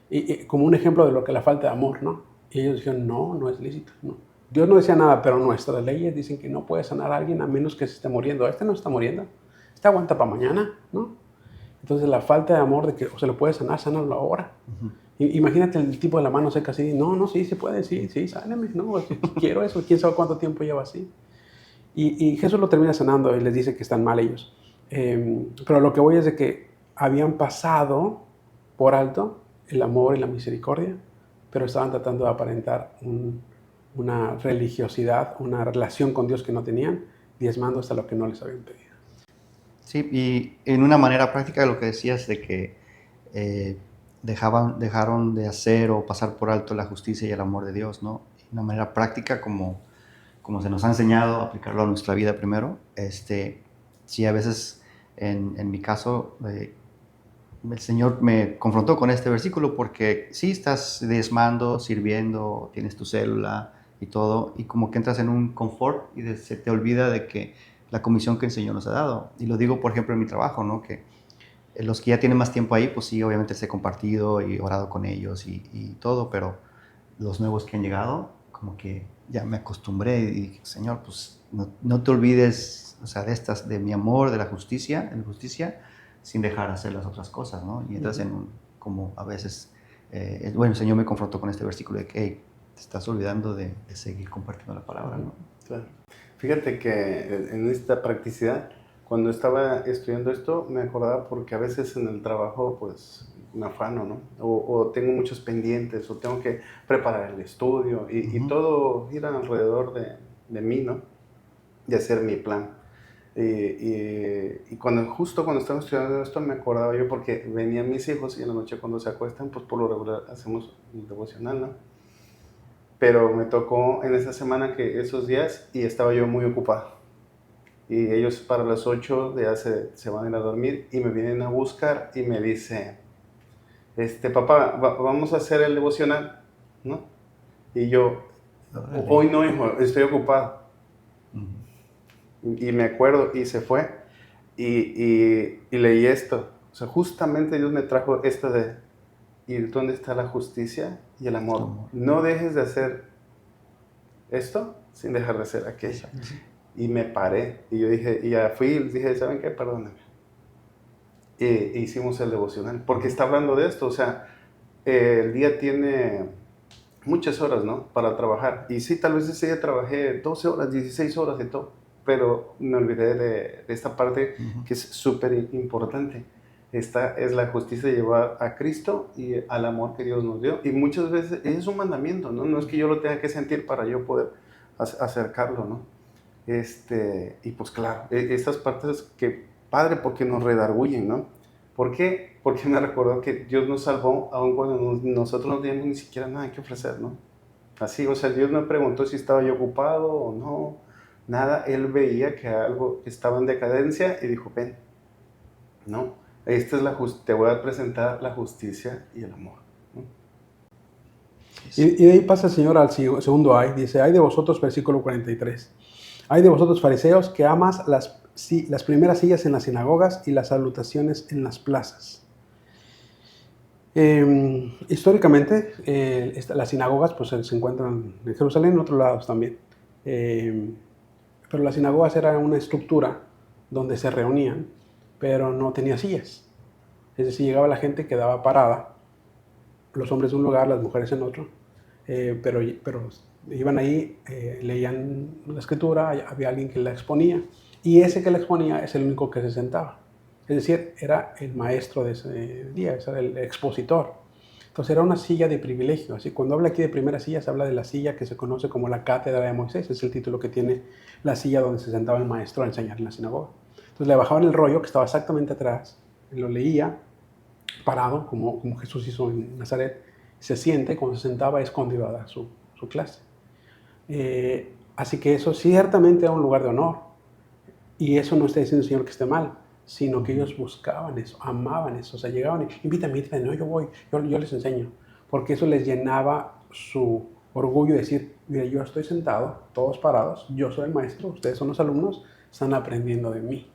Y como un ejemplo de lo que la falta de amor, ¿no? Y ellos dijeron, no es lícito, no. Dios no decía nada, pero nuestras leyes dicen que no puede sanar a alguien a menos que se esté muriendo. Este no está muriendo, este aguanta para mañana, ¿no? Entonces la falta de amor de que o se lo puede sanar, sánalo ahora. Imagínate el tipo de la mano seca así, no, sí, se puede, sí, sáname, no, quiero eso, quién sabe cuánto tiempo lleva así. Y Jesús lo termina sanando y les dice que están mal ellos. Pero lo que voy es de que habían pasado por alto el amor y la misericordia, pero estaban tratando de aparentar una religiosidad, una relación con Dios que no tenían, diezmando hasta lo que no les habían pedido. Sí, y en una manera práctica de lo que decías de que dejaron de hacer o pasar por alto la justicia y el amor de Dios, ¿no? De una manera práctica como se nos ha enseñado, aplicarlo a nuestra vida primero. Sí, a veces en mi caso el Señor me confrontó con este versículo porque sí estás diezmando, sirviendo, tienes tu célula y todo, y como que entras en un confort y se te olvida de que la comisión que el Señor nos ha dado. Y lo digo, por ejemplo, en mi trabajo, ¿no? Que los que ya tienen más tiempo ahí, pues sí, obviamente se he compartido y orado con ellos y todo, pero los nuevos que han llegado, como que ya me acostumbré y dije, Señor, pues no te olvides, o sea, de mi amor, de la justicia, sin dejar hacer las otras cosas, ¿no? Y entras como a veces, el Señor me confrontó con este versículo de que, hey, te estás olvidando de seguir compartiendo la palabra, ¿no? Claro. Fíjate que en esta practicidad, cuando estaba estudiando esto, me acordaba porque a veces en el trabajo, pues, me afano, ¿no? O tengo muchos pendientes, o tengo que preparar el estudio, y todo gira alrededor de mí, ¿no? De hacer mi plan. Y justo cuando estaba estudiando esto, me acordaba yo porque venían mis hijos y en la noche cuando se acuestan, pues por lo regular hacemos un devocional, ¿no? Pero me tocó en esa semana que esos días y estaba yo muy ocupado. Y ellos para las 8 ya se van a ir a dormir y me vienen a buscar y me dice, papá, vamos a hacer el devocional, ¿no? Y yo, hoy no, hijo, estoy ocupado. Y me acuerdo y se fue y leí esto. O sea, justamente Dios me trajo esto de, ¿y dónde está la justicia y el amor? No dejes de hacer esto sin dejar de hacer aquello. Y me paré y yo dije, y ya fui y les dije, ¿saben qué? Perdónenme. E hicimos el devocional, porque está hablando de esto. O sea, el día tiene muchas horas, ¿no? Para trabajar. Y sí, tal vez ese día trabajé 12 horas, 16 horas y todo, pero me olvidé de esta parte que es súper importante. Esta es la justicia de llevar a Cristo y al amor que Dios nos dio. Y muchas veces es un mandamiento, ¿no? No es que yo lo tenga que sentir para yo poder acercarlo, ¿no? Y pues claro, estas partes que, Padre, porque nos redargüyen, ¿no? ¿Por qué? Porque me recordó que Dios nos salvó aun cuando nosotros no teníamos ni siquiera nada que ofrecer, ¿no? Así, o sea, Dios me preguntó si estaba yo ocupado o no, nada. Él veía que algo estaba en decadencia y dijo, ven, ¿no? Esta es te voy a presentar la justicia y el amor, ¿no? Y de ahí pasa el Señor al segundo ay, dice, ay de vosotros, versículo 43, ay de vosotros fariseos que amas las primeras sillas en las sinagogas y las salutaciones en las plazas. Históricamente, las sinagogas pues, se encuentran en Jerusalén, en otros lados también. Pero las sinagogas era una estructura donde se reunían, pero no tenía sillas. Es decir, llegaba la gente, quedaba parada, los hombres en un lugar, las mujeres en otro, pero iban ahí, leían la escritura, había alguien que la exponía, y ese que la exponía es el único que se sentaba. Es decir, era el maestro de ese día, era el expositor. Entonces era una silla de privilegio. Así, cuando habla aquí de primera silla, se habla de la silla que se conoce como la cátedra de Moisés. Es el título que tiene la silla donde se sentaba el maestro a enseñar en la sinagoga. Entonces le bajaban el rollo que estaba exactamente atrás, lo leía parado, como Jesús hizo en Nazaret, se siente, cuando se sentaba escondido a dar su clase. Así que eso ciertamente era un lugar de honor. Y eso no está diciendo el Señor que esté mal, sino que ellos buscaban eso, amaban eso. O sea, llegaban y invítame, no, yo voy, yo les enseño. Porque eso les llenaba su orgullo de decir, mira, yo estoy sentado, todos parados, yo soy el maestro, ustedes son los alumnos, están aprendiendo de mí.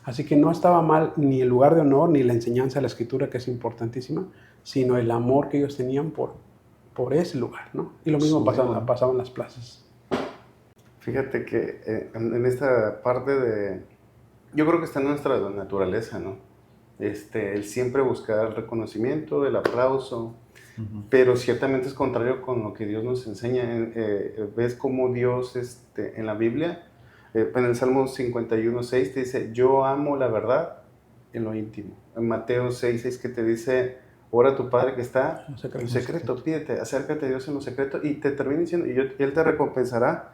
Así que no estaba mal ni el lugar de honor, ni la enseñanza de la Escritura, que es importantísima, sino el amor que ellos tenían por ese lugar, ¿no? Y lo mismo pasaba en las plazas. Fíjate que en esta parte de... Yo creo que está en nuestra naturaleza, ¿no? El siempre buscar el reconocimiento, el aplauso, pero ciertamente es contrario con lo que Dios nos enseña. Ves cómo Dios en la Biblia, en el Salmo 51:6 te dice, yo amo la verdad en lo íntimo. En Mateo 6:6 que te dice, ora a tu Padre que está en secreto, pídete, acércate a Dios en lo secreto, y te termina diciendo, Él te recompensará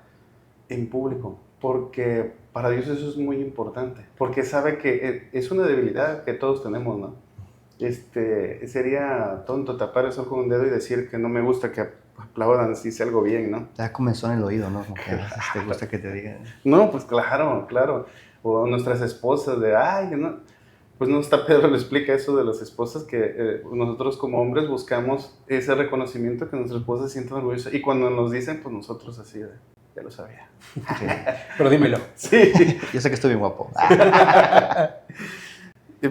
en público, porque para Dios eso es muy importante, porque sabe que es una debilidad que todos tenemos, ¿no? Sería tonto tapar el sol con un dedo y decir que no me gusta que aplaudan si hice algo bien, ¿no? Ya comenzó en el oído, ¿no? Como que te gusta que te digan. No, pues claro, claro. O nuestras esposas de, ay, no. Pues no está Pedro le explica eso de las esposas, que nosotros como hombres buscamos ese reconocimiento, que nuestras esposas se sientan orgullosas, y cuando nos dicen, pues nosotros así de, ya lo sabía. Sí. Pero dímelo. Sí. Yo sé que estoy bien guapo.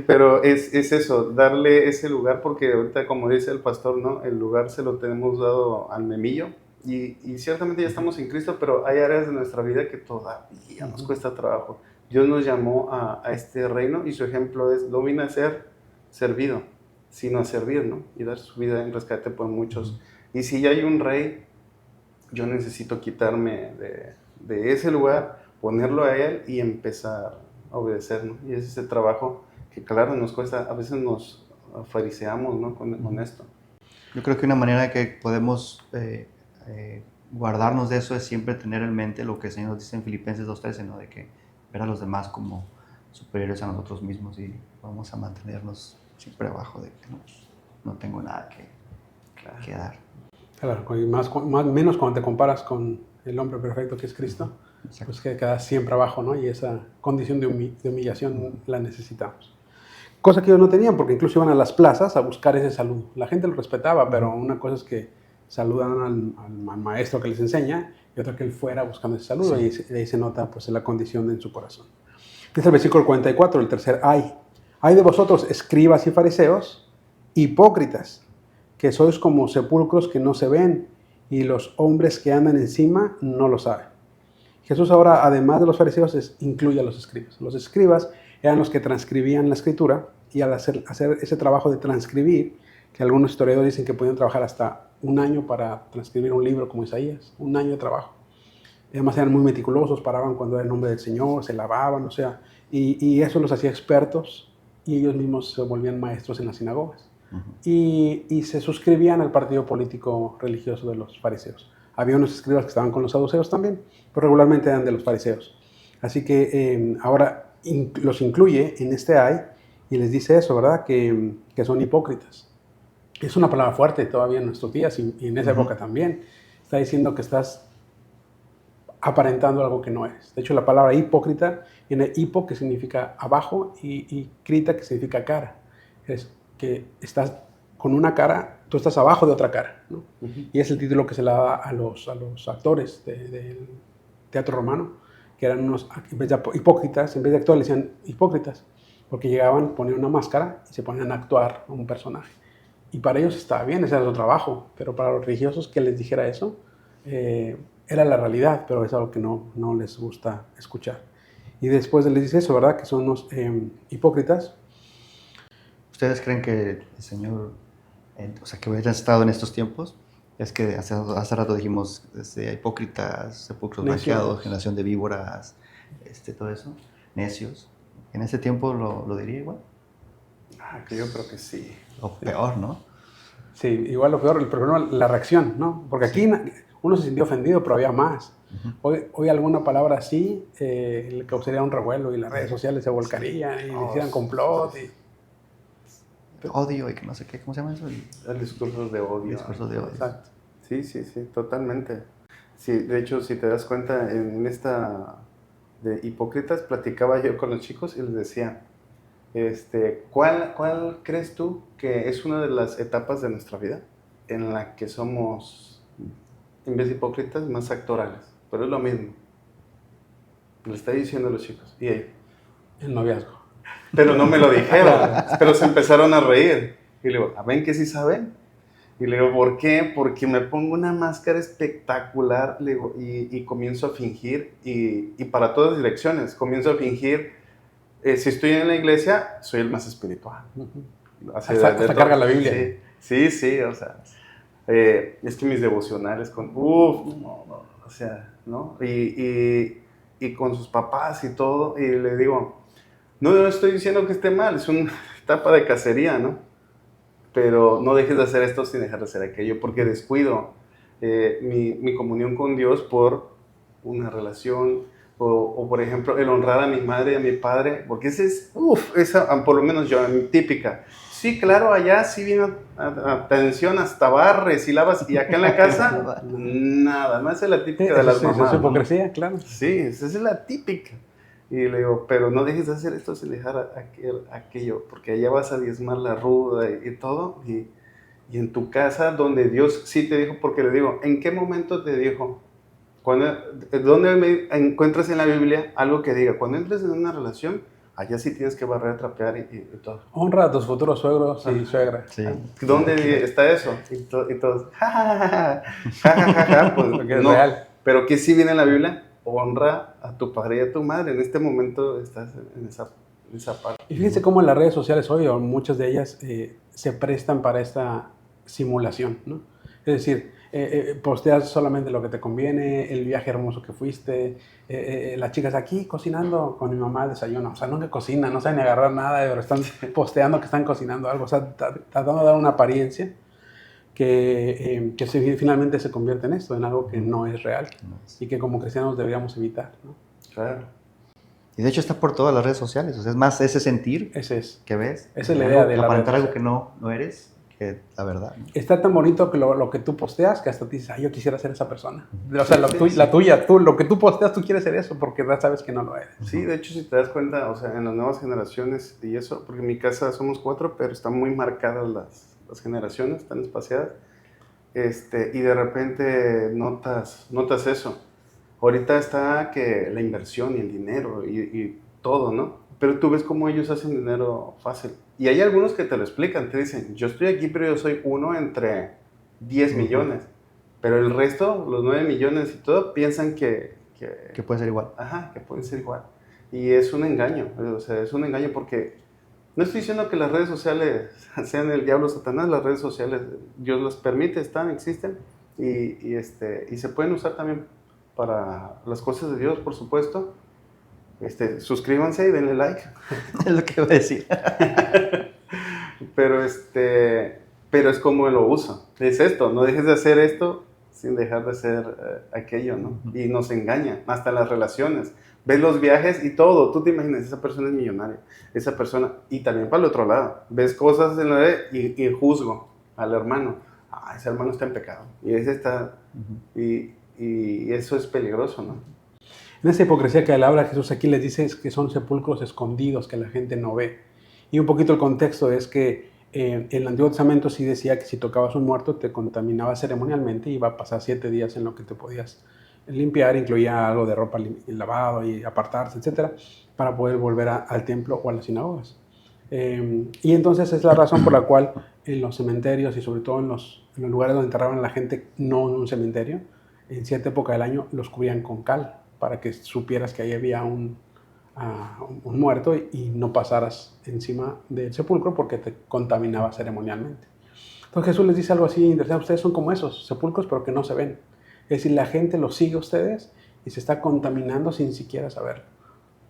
Pero es eso, darle ese lugar, porque ahorita, como dice el pastor, ¿no? El lugar se lo tenemos dado al memillo, y ciertamente ya estamos en Cristo, pero hay áreas de nuestra vida que todavía nos cuesta trabajo. Dios nos llamó a este reino, y su ejemplo es, no vino a ser servido, sino a servir, ¿no? Y dar su vida en rescate por muchos. Y si ya hay un rey, yo necesito quitarme de ese lugar, ponerlo a él y empezar a obedecer, ¿no? Y es ese trabajo que claro nos cuesta, a veces nos fariseamos, ¿no? con esto. Yo creo que una manera que podemos guardarnos de eso es siempre tener en mente lo que el Señor nos dice en Filipenses 2:13, ¿no? De que ver a los demás como superiores a nosotros mismos, y vamos a mantenernos siempre abajo de que no tengo nada que dar. Claro, y menos cuando te comparas con el hombre perfecto que es Cristo, Exacto. pues que quedas siempre abajo, ¿no? Y esa condición de humillación la necesitamos. Cosa que ellos no tenían, porque incluso iban a las plazas a buscar ese saludo. La gente lo respetaba, pero una cosa es que saludan al maestro que les enseña, y otra que él fuera buscando ese saludo, sí. Y ahí se nota pues la condición en su corazón. Dice el versículo 44, el tercer ay. Ay de vosotros, escribas y fariseos, hipócritas, que sois como sepulcros que no se ven, y los hombres que andan encima no lo saben. Jesús ahora, además de los fariseos, incluye a los escribas. Los escribas eran los que transcribían la escritura, y al hacer ese trabajo de transcribir, que algunos historiadores dicen que podían trabajar hasta un año para transcribir un libro como Isaías, un año de trabajo. Y además eran muy meticulosos, paraban cuando era el nombre del Señor, se lavaban, o sea, y eso los hacía expertos, y ellos mismos se volvían maestros en las sinagogas. Y se suscribían al partido político religioso de los fariseos. Había unos escribas que estaban con los saduceos también, pero regularmente eran de los fariseos. Así que ahora los incluye en este ay y les dice eso, ¿verdad? Que son hipócritas. Es una palabra fuerte todavía en nuestros días y en esa época también. Está diciendo que estás aparentando algo que no eres. De hecho, la palabra hipócrita viene hipo, que significa abajo, y crita, que significa cara. Es que estás con una cara, tú estás abajo de otra cara, ¿no? Y es el título que se le da a los actores del teatro romano, que eran unos, en vez de hipócritas, en vez de actuar, le decían hipócritas, porque llegaban, ponían una máscara y se ponían a actuar a un personaje. Y para ellos estaba bien, ese era su trabajo, pero para los religiosos que les dijera eso, era la realidad, pero es algo que no les gusta escuchar. Y después les dice eso, ¿verdad? Que son unos hipócritas. ¿Ustedes creen que el Señor, o sea, que hubiera estado en estos tiempos? Es que hace rato dijimos hipócritas, sepulcros blanqueados, generación de víboras, todo eso, necios. ¿En ese tiempo lo diría igual? Que yo creo que sí. O peor, ¿no? Sí, igual lo peor, el problema es la reacción, ¿no? Porque aquí uno se sintió ofendido, pero había más. Hoy alguna palabra así le causaría un revuelo, y las redes sociales se volcarían y hicieran complot. Odio y que no sé qué, ¿cómo se llama eso? El discurso de odio. Discurso de odio. Exacto. Sí, totalmente. Sí, de hecho, si te das cuenta, en esta de hipócritas, platicaba yo con los chicos y les decía, ¿cuál crees tú que es una de las etapas de nuestra vida en la que somos, en vez de hipócritas, más actorales? Pero es lo mismo. Le está diciendo a los chicos. Y ellos, El noviazgo. pero no me lo dijeron, pero se empezaron a reír. Y le digo, ¿ven que sí saben? Y le digo, ¿por qué? Porque me pongo una máscara espectacular, le digo, y comienzo a fingir, y para todas direcciones, comienzo a fingir, si estoy en la iglesia, soy el más espiritual. Hasta carga la Biblia. Sí, o sea, es que mis devocionales o sea, ¿no? Y con sus papás y todo, y le digo, no estoy diciendo que esté mal, es una etapa de cacería, ¿no? Pero no dejes de hacer esto sin dejar de hacer aquello, porque descuido mi comunión con Dios por una relación, o por ejemplo, el honrar a mi madre y a mi padre, porque esa, por lo menos yo, mi típica. Sí, claro, allá sí viene atención, hasta barres y lavas, y acá en la casa, nada, no, esa es la típica de las mamás. Es hipocresía, claro. Sí, esa es la típica. Y le digo, pero no dejes de hacer esto sin dejar aquello, porque allá vas a diezmar la ruda y todo, y en tu casa donde Dios sí te dijo, porque le digo, ¿en qué momento te dijo? ¿Dónde me encuentras en la Biblia algo que diga, cuando entres en una relación, allá sí tienes que barrer, trapear y todo? Honra a tus futuros suegros y suegras. Sí. ¿Dónde está eso? Y todos, ja, pues Porque es no, real. pero que sí viene en la Biblia, honra a tu padre y a tu madre. En este momento estás en esa parte. Y fíjense cómo en las redes sociales hoy, o muchas de ellas, se prestan para esta simulación, ¿no? Es decir, posteas solamente lo que te conviene, el viaje hermoso que fuiste, las chicas aquí cocinando con mi mamá el desayuno, o sea, nunca cocinan, no saben ni agarrar nada, pero están posteando que están cocinando algo, o sea, tratando de dar una apariencia que finalmente se convierte en esto, en algo que no es real y que como cristianos deberíamos evitar, ¿no? Claro. Y de hecho está por todas las redes sociales, o sea, es más ese sentir Ese es. que ves. Esa es la idea de la aparentar red algo que no eres, que la verdad. ¿no? Está tan bonito que lo que tú posteas que hasta te dices, yo quisiera ser esa persona. O sea, la tuya, lo que tú posteas, tú quieres ser eso porque ya sabes que no lo eres. Sí, de hecho, si te das cuenta, o sea, en las nuevas generaciones y eso, porque en mi casa somos 4, pero están muy marcadas las generaciones, están espaciadas, y de repente notas eso. Ahorita está que la inversión y el dinero y todo, ¿no? Pero tú ves cómo ellos hacen dinero fácil. Y hay algunos que te lo explican, te dicen, yo estoy aquí, pero yo soy uno entre 10 millones. Pero el resto, los 9 millones y todo, piensan que puede ser igual. Ajá, que puede ser igual. Y es un engaño, o sea, es un engaño porque no estoy diciendo que las redes sociales sean el diablo Satanás, las redes sociales, Dios las permite, existen, y se pueden usar también para las cosas de Dios, por supuesto. Suscríbanse y denle like. Es lo que iba a decir. Pero es como lo uso. Es esto, no dejes de hacer esto sin dejar de hacer aquello, ¿no? Y nos engaña, hasta en las relaciones. Ves los viajes y todo, tú te imaginas, esa persona es millonaria, esa persona, y también para el otro lado, ves cosas en la red y juzgo al hermano. Ese hermano está en pecado, y ese está, y eso es peligroso, ¿no? En esa hipocresía que habla Jesús aquí les dice que son sepulcros escondidos que la gente no ve. Y un poquito el contexto es que el Antiguo Testamento sí decía que si tocabas un muerto te contaminaba ceremonialmente y iba a pasar 7 días en lo que te podías limpiar, incluía algo de ropa lavado y apartarse, etcétera, para poder volver al templo o a las sinagogas. Y entonces es la razón por la cual en los cementerios y sobre todo en los lugares donde enterraban a la gente, no en un cementerio, en cierta época del año los cubrían con cal para que supieras que ahí había un muerto y no pasaras encima del sepulcro porque te contaminaba ceremonialmente. Entonces Jesús les dice algo así interesante: ustedes son como esos sepulcros pero que no se ven. Es decir, la gente los sigue a ustedes y se está contaminando sin siquiera saberlo.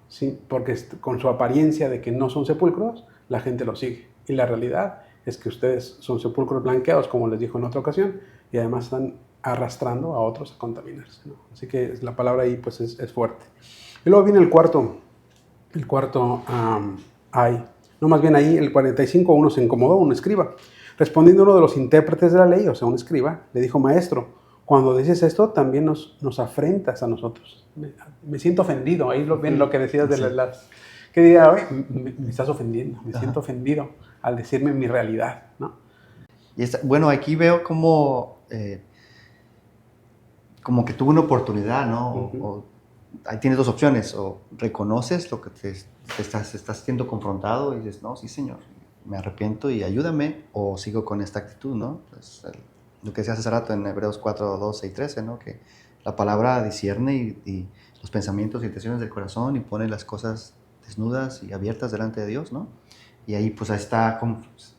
¿Sí? Porque con su apariencia de que no son sepulcros, la gente los sigue. Y la realidad es que ustedes son sepulcros blanqueados, como les dijo en otra ocasión, y además están arrastrando a otros a contaminarse, ¿no? Así que la palabra ahí pues es fuerte. Y luego viene el cuarto más bien ahí el 45, uno se incomodó, un escriba. Respondiendo uno de los intérpretes de la ley, o sea, un escriba, le dijo: maestro, cuando dices esto, también nos afrentas a nosotros. Me siento ofendido. Ahí ven lo que decías de las... ¿Qué diría hoy? Me estás ofendiendo. Me siento ofendido al decirme mi realidad, ¿no? Y bueno, aquí veo como que tuve una oportunidad, ¿no? O ahí tienes dos opciones. O reconoces lo que te estás siendo confrontado y dices, no, sí, Señor, me arrepiento y ayúdame. O sigo con esta actitud, ¿no? Pues, lo que decías hace rato en Hebreos 4, 12 y 13, ¿no? Que la palabra discierne y los pensamientos y intenciones del corazón y pone las cosas desnudas y abiertas delante de Dios, ¿no? Y ahí pues ahí está,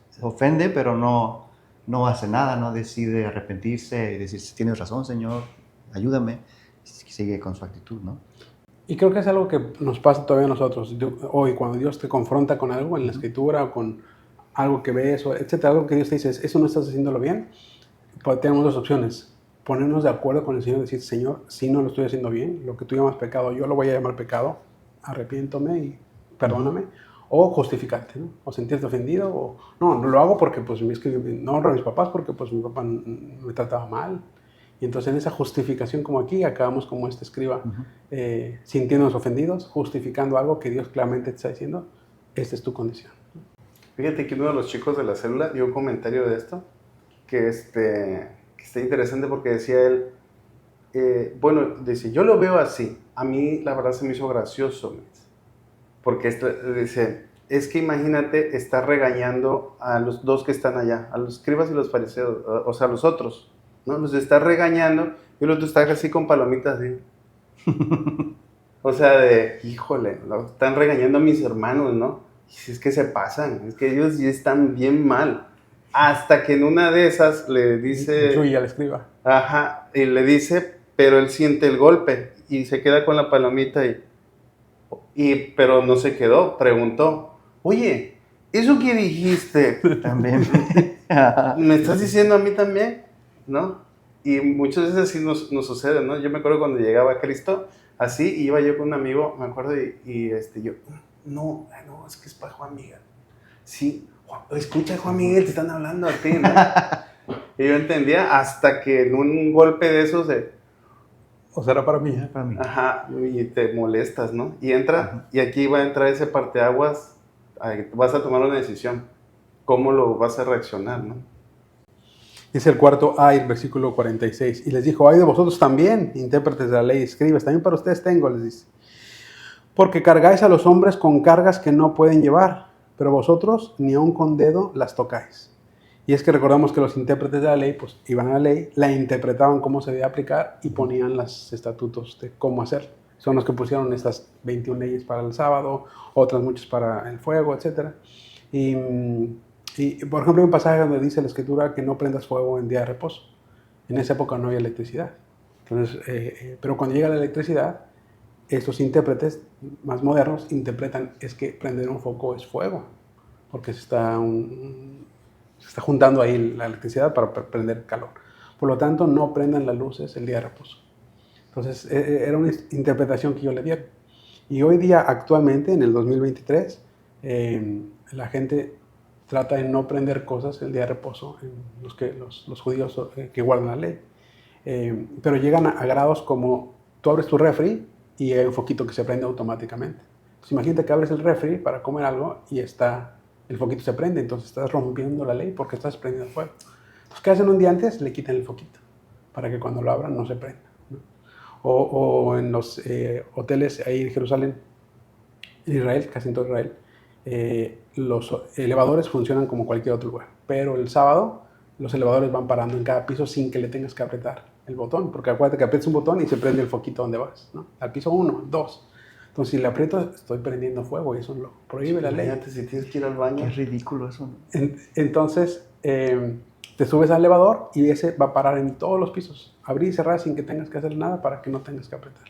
se ofende, pero no hace nada, no decide arrepentirse y decir, tienes razón, Señor, ayúdame, y sigue con su actitud, ¿no? Y creo que es algo que nos pasa todavía a nosotros. Hoy, cuando Dios te confronta con algo en la Escritura o con algo que ves, o etcétera, algo que Dios te dice, eso no estás haciéndolo bien, pues tenemos dos opciones. Ponernos de acuerdo con el Señor y decir, Señor, si no lo estoy haciendo bien, lo que tú llamas pecado, yo lo voy a llamar pecado, arrepiéntome y perdóname. O justificarte, ¿no? O sentirte ofendido, o no lo hago porque pues es que no honro a mis papás porque pues mi papá me trataba mal. Y entonces en esa justificación como aquí, acabamos como este escriba, sintiéndonos ofendidos, justificando algo que Dios claramente te está diciendo, esta es tu condición. Fíjate que uno de los chicos de la célula dio un comentario de esto, que está interesante porque decía él, bueno, dice, yo lo veo así, a mí la verdad se me hizo gracioso, porque dice, es que imagínate estar regañando a los dos que están allá, a los escribas y los fariseos, o sea, a los otros, ¿no? Los está regañando y el otro está así con palomitas, ¿sí? O sea, híjole, están regañando a mis hermanos, ¿no? Y es que se pasan, es que ellos ya están bien mal. Hasta que en una de esas le dice... Yo ya le escriba. Ajá, y le dice, pero él siente el golpe y se queda con la palomita pero no se quedó, preguntó, oye, ¿eso que dijiste? También. ¿Me estás diciendo a mí también? ¿No? Y muchas veces así nos sucede, ¿no? Yo me acuerdo cuando llegaba a Cristo, así, iba yo con un amigo, me acuerdo, yo, no, es que es para Juan Miguel. Sí, escucha, Juan Miguel, te están hablando a ti, ¿no? Y yo entendía hasta que en un golpe de esos O será para mí. Para mí. Ajá, y te molestas, ¿no? Y y aquí va a entrar ese parteaguas, vas a tomar una decisión, ¿cómo lo vas a reaccionar, no? Dice el cuarto A, el versículo 46, y les dijo, ay de vosotros también, intérpretes de la ley, escribas, también para ustedes tengo, les dice, porque cargáis a los hombres con cargas que no pueden llevar, pero vosotros ni aun con dedo las tocáis. Y es que recordamos que los intérpretes de la ley, pues iban a la ley, la interpretaban cómo se debía aplicar y ponían los estatutos de cómo hacer. Son los que pusieron estas 21 leyes para el sábado, otras muchas para el fuego, etc. Y por ejemplo, hay un pasaje donde dice la Escritura que no prendas fuego en día de reposo. En esa época no había electricidad. Entonces, pero cuando llega la electricidad, estos intérpretes más modernos interpretan es que prender un foco es fuego, porque se está juntando ahí la electricidad para prender calor. Por lo tanto, no prendan las luces el día de reposo. Entonces, era una interpretación que yo le di. Y hoy día, actualmente, en el 2023, la gente trata de no prender cosas el día de reposo, los judíos que guardan la ley. Pero llegan a grados como tú abres tu refri y hay un foquito que se prende automáticamente. Entonces, imagínate que abres el refri para comer algo y el foquito se prende, entonces estás rompiendo la ley porque estás prendiendo fuego. Entonces, ¿qué hacen un día antes? Le quitan el foquito para que cuando lo abran no se prenda, ¿no? O en los hoteles ahí en Jerusalén, en Israel, casi en todo Israel, los elevadores funcionan como cualquier otro lugar, pero el sábado los elevadores van parando en cada piso sin que le tengas que apretar el botón, porque acuérdate que aprietas un botón y se prende el foquito donde vas, ¿no? Al piso 1, 2. Entonces, si le aprieto, estoy prendiendo fuego y eso lo prohíbe la ley. Antes, si tienes que ir al baño. Qué ridículo eso, ¿no? Entonces, te subes al elevador y ese va a parar en todos los pisos. Abrir y cerrar sin que tengas que hacer nada para que no tengas que apretar.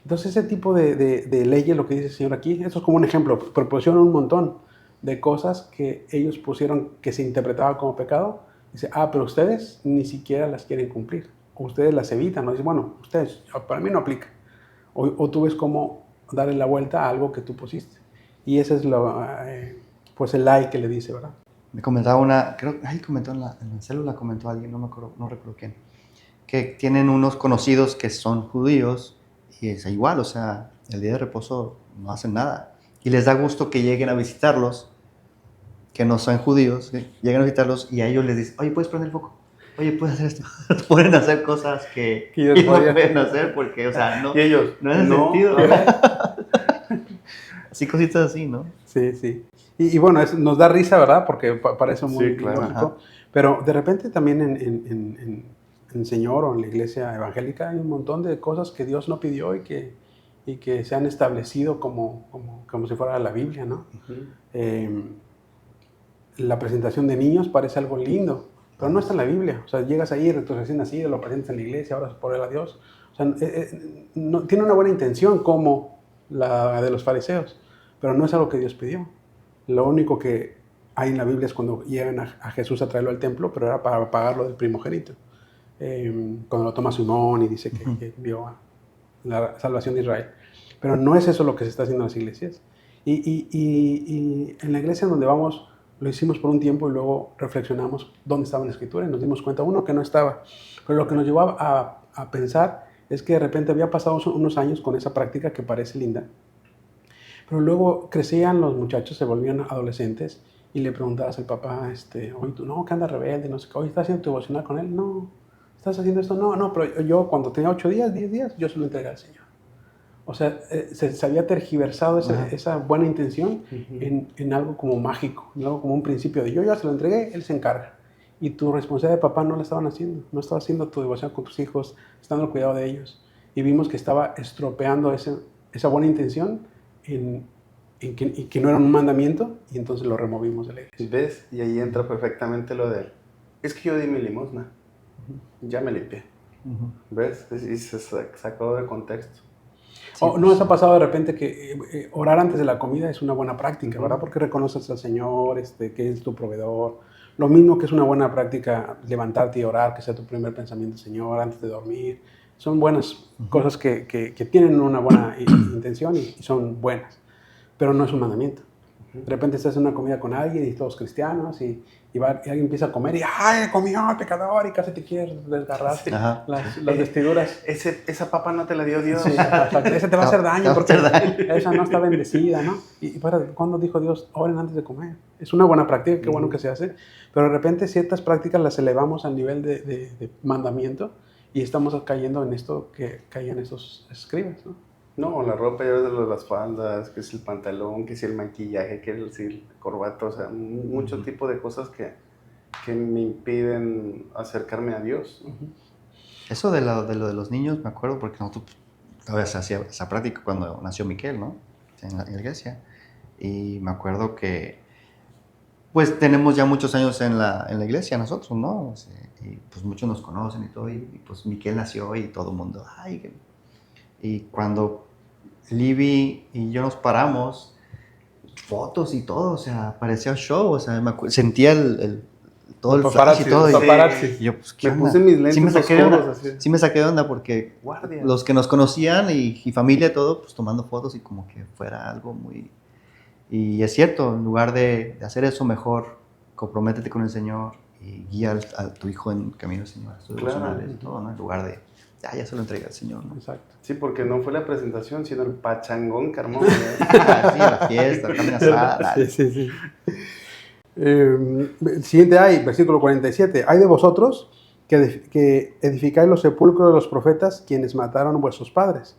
Entonces, ese tipo de leyes, lo que dice el Señor aquí, eso es como un ejemplo. Proporciona un montón de cosas que ellos pusieron que se interpretaba como pecado. Dice, pero ustedes ni siquiera las quieren cumplir. O ustedes las evitan. ¿No? Dice, bueno, ustedes, para mí no aplica. O tú ves cómo darle la vuelta a algo que tú pusiste. Y ese es pues el like que le dice, ¿verdad? Me comentaba comentó en la célula, comentó alguien, no recuerdo quién, que tienen unos conocidos que son judíos y es igual, o sea, el día de reposo no hacen nada. Y les da gusto que lleguen a visitarlos, que no son judíos, ¿sí? Llegan a visitarlos y a ellos les dicen, oye, ¿puedes prender el foco? Oye, ¿puedes hacer esto? Pueden hacer cosas que ellos ellos no podían. pueden hacer porque, o sea, no, Y ellos, no hace no. sentido. Así cositas así, ¿no? Sí, sí. Y bueno, nos da risa, ¿verdad? Porque parece muy Sí, claro. lógico. Ajá. Pero de repente también en el Señor o en la iglesia evangélica hay un montón de cosas que Dios no pidió y que se han establecido como si fuera la Biblia, ¿no? La presentación de niños parece algo lindo, pero no está en la Biblia. O sea, llegas ahí, tu recién nacido, lo presentas en la iglesia, ahora por él a Dios. O sea, no, tiene una buena intención como la de los fariseos, pero no es algo que Dios pidió. Lo único que hay en la Biblia es cuando llegan a Jesús a traerlo al templo, pero era para pagarlo del primogénito. Cuando lo toma Simón y dice que vio la salvación de Israel. Pero no es eso lo que se está haciendo en las iglesias. Y en la iglesia donde vamos, lo hicimos por un tiempo y luego reflexionamos dónde estaba la escritura y nos dimos cuenta, uno, que no estaba. Pero lo que nos llevó a pensar es que de repente había pasado unos años con esa práctica que parece linda. Pero luego crecían los muchachos, se volvían adolescentes y le preguntabas al papá, oye, tú no, que anda rebelde, no sé qué, oye, ¿estás haciendo tu devocional con él? No. ¿Estás haciendo esto? No, pero yo cuando tenía 8 días, 10 días, yo se lo entregué al Señor. O sea, se había tergiversado esa buena intención en algo como mágico, en algo como un principio de yo ya se lo entregué, Él se encarga. Y tu responsabilidad de papá no la estaban haciendo, no estaba haciendo tu devoción con tus hijos, estando al cuidado de ellos. Y vimos que estaba estropeando esa buena intención y que no era un mandamiento, y entonces lo removimos de la iglesia. ¿Ves? Y ahí entra perfectamente lo de, es que yo di mi limosna, ya me limpié. ¿Ves? Y se sacó de contexto. Sí, ¿No pues, os ha pasado de repente que orar antes de la comida es una buena práctica, ¿verdad? Porque reconoces al Señor, que es tu proveedor. Lo mismo que es una buena práctica levantarte y orar, que sea tu primer pensamiento, Señor, antes de dormir. Son buenas cosas que tienen una buena intención y son buenas, pero no es un mandamiento. De repente estás en una comida con alguien y todos cristianos y alguien empieza a comer y ¡ay, comió, pecador! Y casi te quieres desgarrar las vestiduras. Esa papa no te la dio Dios. Sí, esa te va a hacer daño porque hacer daño. esa no está bendecida, ¿no? Y ¿cuándo dijo Dios, oren antes de comer? Es una buena práctica, qué bueno que se hace, pero de repente ciertas prácticas las elevamos al nivel de mandamiento y estamos cayendo en esto que caían esos escribas, ¿no? No, la ropa, ya ves, de las faldas, que es el pantalón, que es el maquillaje, que es el corbata, o sea, mucho tipo de cosas que me impiden acercarme a Dios, ¿no? Eso de lo de los niños, me acuerdo, porque nosotros todavía se hacía esa práctica cuando nació Miquel, ¿no? En la iglesia. Y me acuerdo que, pues, tenemos ya muchos años en la iglesia nosotros, ¿no? O sea, y pues muchos nos conocen y todo, y pues Miquel nació y todo el mundo, ay. Y cuando Libby y yo nos paramos, fotos y todo, o sea, parecía show, o sea, sentía todo el flash y todo. Y yo, pues, ¿qué me onda? puse mis lentes Sí me saqué de oscuros, onda, así. sí me saqué de onda porque Guardia. los que nos conocían y familia y todo, pues tomando fotos y como que fuera algo muy... Y es cierto, en lugar de hacer eso, mejor comprométete con el Señor y guía a tu hijo en camino al Señor, sus devocionales y todo, ¿no? En lugar de, ya se lo entrega al Señor, ¿no? Exacto. Sí, porque no fue la presentación, sino el pachangón que armó. Sí, la fiesta, carne asada. Sí. Siguiente hay, versículo 47. Hay de vosotros que edificáis los sepulcros de los profetas, quienes mataron a vuestros padres.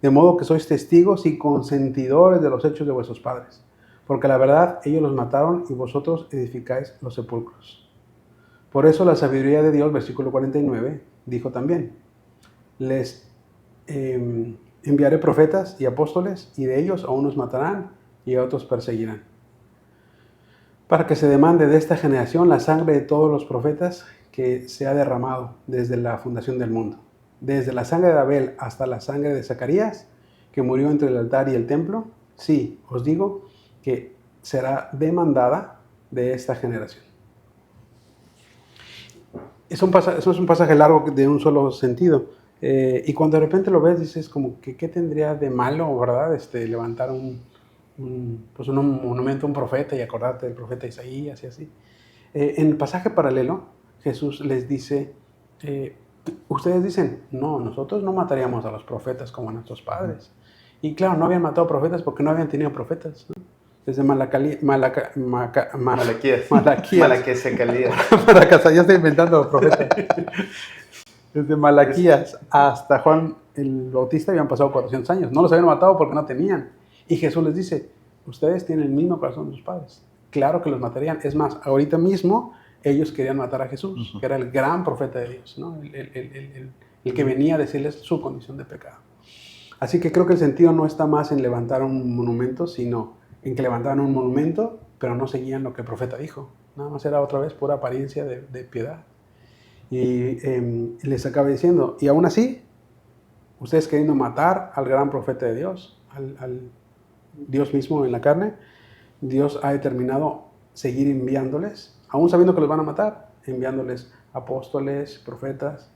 De modo que sois testigos y consentidores de los hechos de vuestros padres. Porque la verdad, ellos los mataron y vosotros edificáis los sepulcros. Por eso la sabiduría de Dios, versículo 49, dijo también, les enviaré profetas y apóstoles, y de ellos a unos matarán y a otros perseguirán. Para que se demande de esta generación la sangre de todos los profetas que se ha derramado desde la fundación del mundo. Desde la sangre de Abel hasta la sangre de Zacarías, que murió entre el altar y el templo, sí, os digo que será demandada de esta generación. Eso es un pasaje largo de un solo sentido. Y cuando de repente lo ves, dices como que ¿qué tendría de malo, verdad? Levantar un monumento a un profeta y acordarte del profeta Isaías y así. En el pasaje paralelo, Jesús les dice, Ustedes dicen, no, nosotros no mataríamos a los profetas como a nuestros padres. Y claro, no habían matado profetas porque no habían tenido profetas, ¿no? Desde Malaquías. Malaquías. Malaquías se calía. Ya estoy inventando profetas. Desde Malaquías hasta Juan el Bautista habían pasado 400 años. No los habían matado porque no tenían. Y Jesús les dice, ustedes tienen el mismo corazón de sus padres. Claro que los matarían. Es más, ahorita mismo ellos querían matar a Jesús, que era el gran profeta de Dios, ¿no? El que venía a decirles su condición de pecado. Así que creo que el sentido no está más en levantar un monumento, sino en que levantaban un monumento, pero no seguían lo que el profeta dijo. Nada más era otra vez pura apariencia de piedad. Y les acaba diciendo, y aún así, ustedes queriendo matar al gran profeta de Dios, al Dios mismo en la carne, Dios ha determinado seguir enviándoles, aún sabiendo que los van a matar, enviándoles apóstoles, profetas,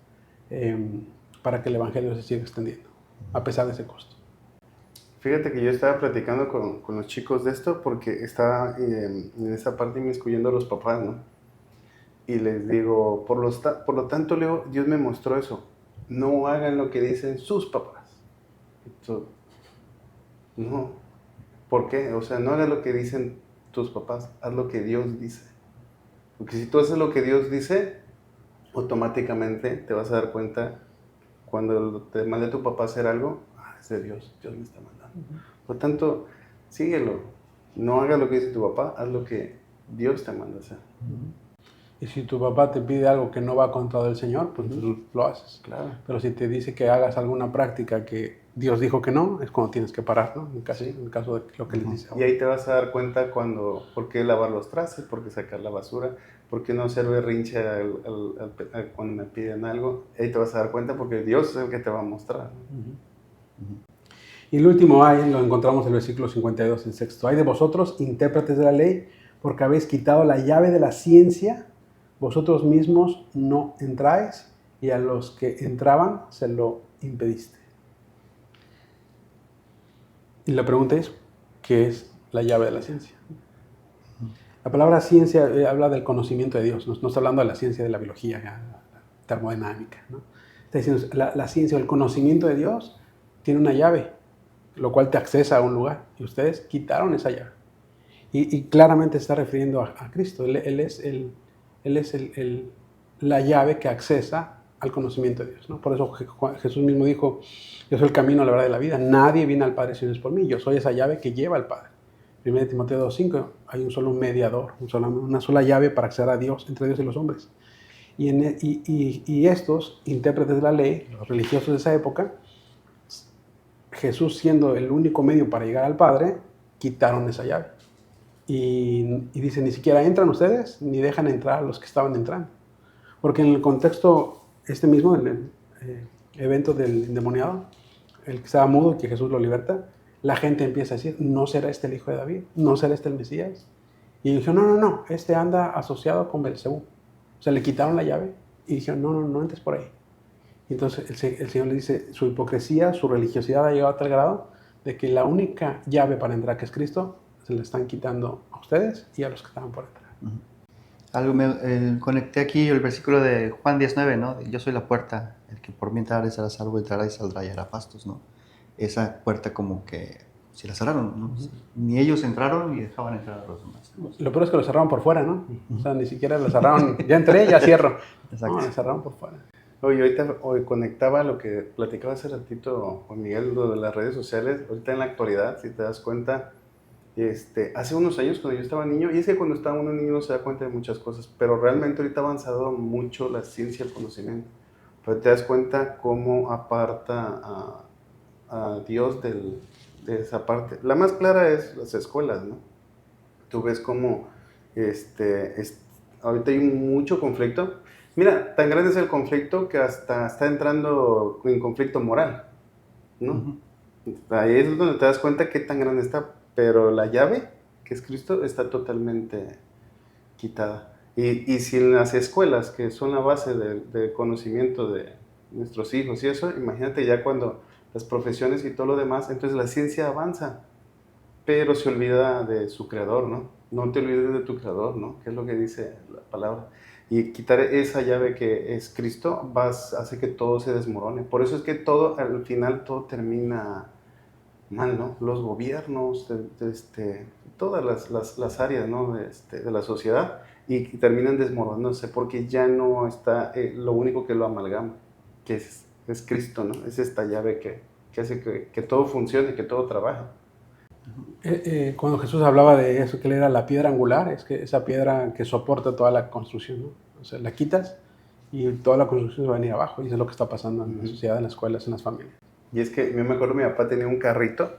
para que el evangelio se siga extendiendo, a pesar de ese costo. Fíjate que yo estaba platicando con los chicos de esto porque estaba en esa parte inmiscuyendo a los papás, ¿no? Y les digo, por lo tanto, Leo, Dios me mostró eso. No hagan lo que dicen sus papás. Entonces, no. ¿Por qué? O sea, no hagas lo que dicen tus papás, haz lo que Dios dice. Porque si tú haces lo que Dios dice, automáticamente te vas a dar cuenta cuando te mande tu papá a hacer algo, es de Dios, Dios me está mandando. Por lo tanto, síguelo. No hagas lo que dice tu papá, haz lo que Dios te manda a hacer. Y si tu papá te pide algo que no va contra del Señor, pues lo haces. Claro. Pero si te dice que hagas alguna práctica que Dios dijo que no, es cuando tienes que parar, ¿no? En el caso de lo que les dice ahora. Y ahí te vas a dar cuenta por qué lavar los trastes, por qué sacar la basura, por qué no hacer berrinche cuando me piden algo. Ahí te vas a dar cuenta porque Dios es el que te va a mostrar. Y el último ay lo encontramos en el versículo 52, en sexto. Ay de vosotros, intérpretes de la ley, porque habéis quitado la llave de la ciencia, vosotros mismos no entráis, y a los que entraban se lo impediste. Y la pregunta es, ¿qué es la llave de la ciencia? La palabra ciencia habla del conocimiento de Dios, no está hablando de la ciencia de la biología, la termodinámica, ¿no? Está diciendo, la ciencia o el conocimiento de Dios tiene una llave, lo cual te accesa a un lugar, y ustedes quitaron esa llave. Y claramente se está refiriendo a Cristo. Él es la llave que accesa al conocimiento de Dios, ¿no? Por eso Jesús mismo dijo, yo soy el camino, la verdad y la vida. Nadie viene al Padre si no es por mí. Yo soy esa llave que lleva al Padre. 1 Timoteo 2:5, hay un solo mediador, una sola llave para acceder a Dios, entre Dios y los hombres. Y estos intérpretes de la ley, los religiosos de esa época, Jesús siendo el único medio para llegar al Padre, quitaron esa llave. Y dice, ni siquiera entran ustedes, ni dejan entrar a los que estaban entrando. Porque en el contexto mismo, en el evento del endemoniado, el que estaba mudo y que Jesús lo liberta, la gente empieza a decir, ¿no será este el hijo de David? ¿No será este el Mesías? Y dijo, no, este anda asociado con Belcebú. O sea, le quitaron la llave y dijeron, no entres por ahí. Y entonces el Señor le dice, su hipocresía, su religiosidad ha llegado a tal grado de que la única llave para entrar, que es Cristo, se le están quitando a ustedes y a los que estaban por entrar. Conecté aquí el versículo de Juan 19, ¿no? Yo soy la puerta, el que por mí entrare será salvo, entrará y saldrá y hará pastos, ¿no? Esa puerta como que si la cerraron, ¿no? Ni ellos entraron y dejaban entrar a los demás. Lo peor es que lo cerraron por fuera, ¿no? O sea, ni siquiera lo cerraron, ya entré, ya cierro. Exacto. No, lo cerraron por fuera. Oye, hoy conectaba lo que platicaba hace ratito Juan Miguel, lo de las redes sociales. Ahorita en la actualidad, si te das cuenta, hace unos años cuando yo estaba niño, y es que cuando está uno niño no se da cuenta de muchas cosas, pero realmente ahorita ha avanzado mucho la ciencia y el conocimiento. Pero te das cuenta cómo aparta a Dios de esa parte. La más clara es las escuelas, ¿no? Tú ves cómo ahorita hay mucho conflicto. Mira, tan grande es el conflicto que hasta está entrando en conflicto moral, ¿no? Ahí es donde te das cuenta qué tan grande está, pero la llave, que es Cristo, está totalmente quitada. Y si en las escuelas, que son la base del conocimiento de nuestros hijos y eso, imagínate ya cuando las profesiones y todo lo demás, entonces la ciencia avanza, pero se olvida de su creador, ¿no? No te olvides de tu creador, ¿no? Que es lo que dice la palabra. Y quitar esa llave que es Cristo hace que todo se desmorone. Por eso es que todo, al final, todo termina mal, ¿no? Los gobiernos, todas las áreas, ¿no? de la sociedad, y terminan desmoronándose porque ya no está lo único que lo amalgama, que es Cristo, ¿no? Es esta llave que hace que todo funcione, que todo trabaje. Cuando Jesús hablaba de eso, que él era la piedra angular, es que esa piedra que soporta toda la construcción, ¿no? O sea, la quitas y toda la construcción se va a venir abajo, y eso es lo que está pasando en la sociedad, en las escuelas, en las familias. Y es que yo me acuerdo, mi papá tenía un carrito,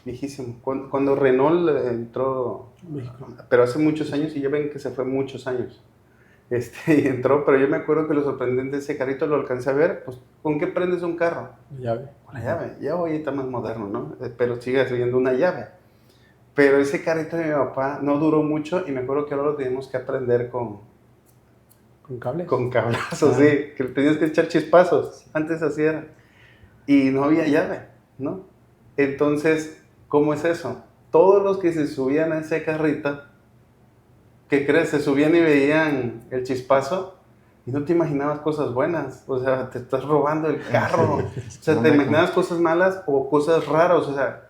viejísimo. Cuando Renault entró, México. pero hace muchos años, y ya ven que se fue muchos años, y entró, pero yo me acuerdo que lo sorprendente de ese carrito, lo alcancé a ver, pues, ¿con qué prendes un carro? La llave. Con la llave. Ya hoy está más moderno, ¿no? Pero sigue siendo una llave. Pero ese carrito de mi papá no duró mucho, y me acuerdo que ahora lo teníamos que aprender ¿Con cables? con cablazos, sí, que tenías que echar chispazos, antes así era, y no había llave, ¿no? Entonces, ¿cómo es eso? Todos los que se subían a ese carrito, ¿qué crees? Se subían y veían el chispazo, y no te imaginabas cosas buenas, o sea, te estás robando el carro, o sea, te imaginabas cosas malas o cosas raras, o sea,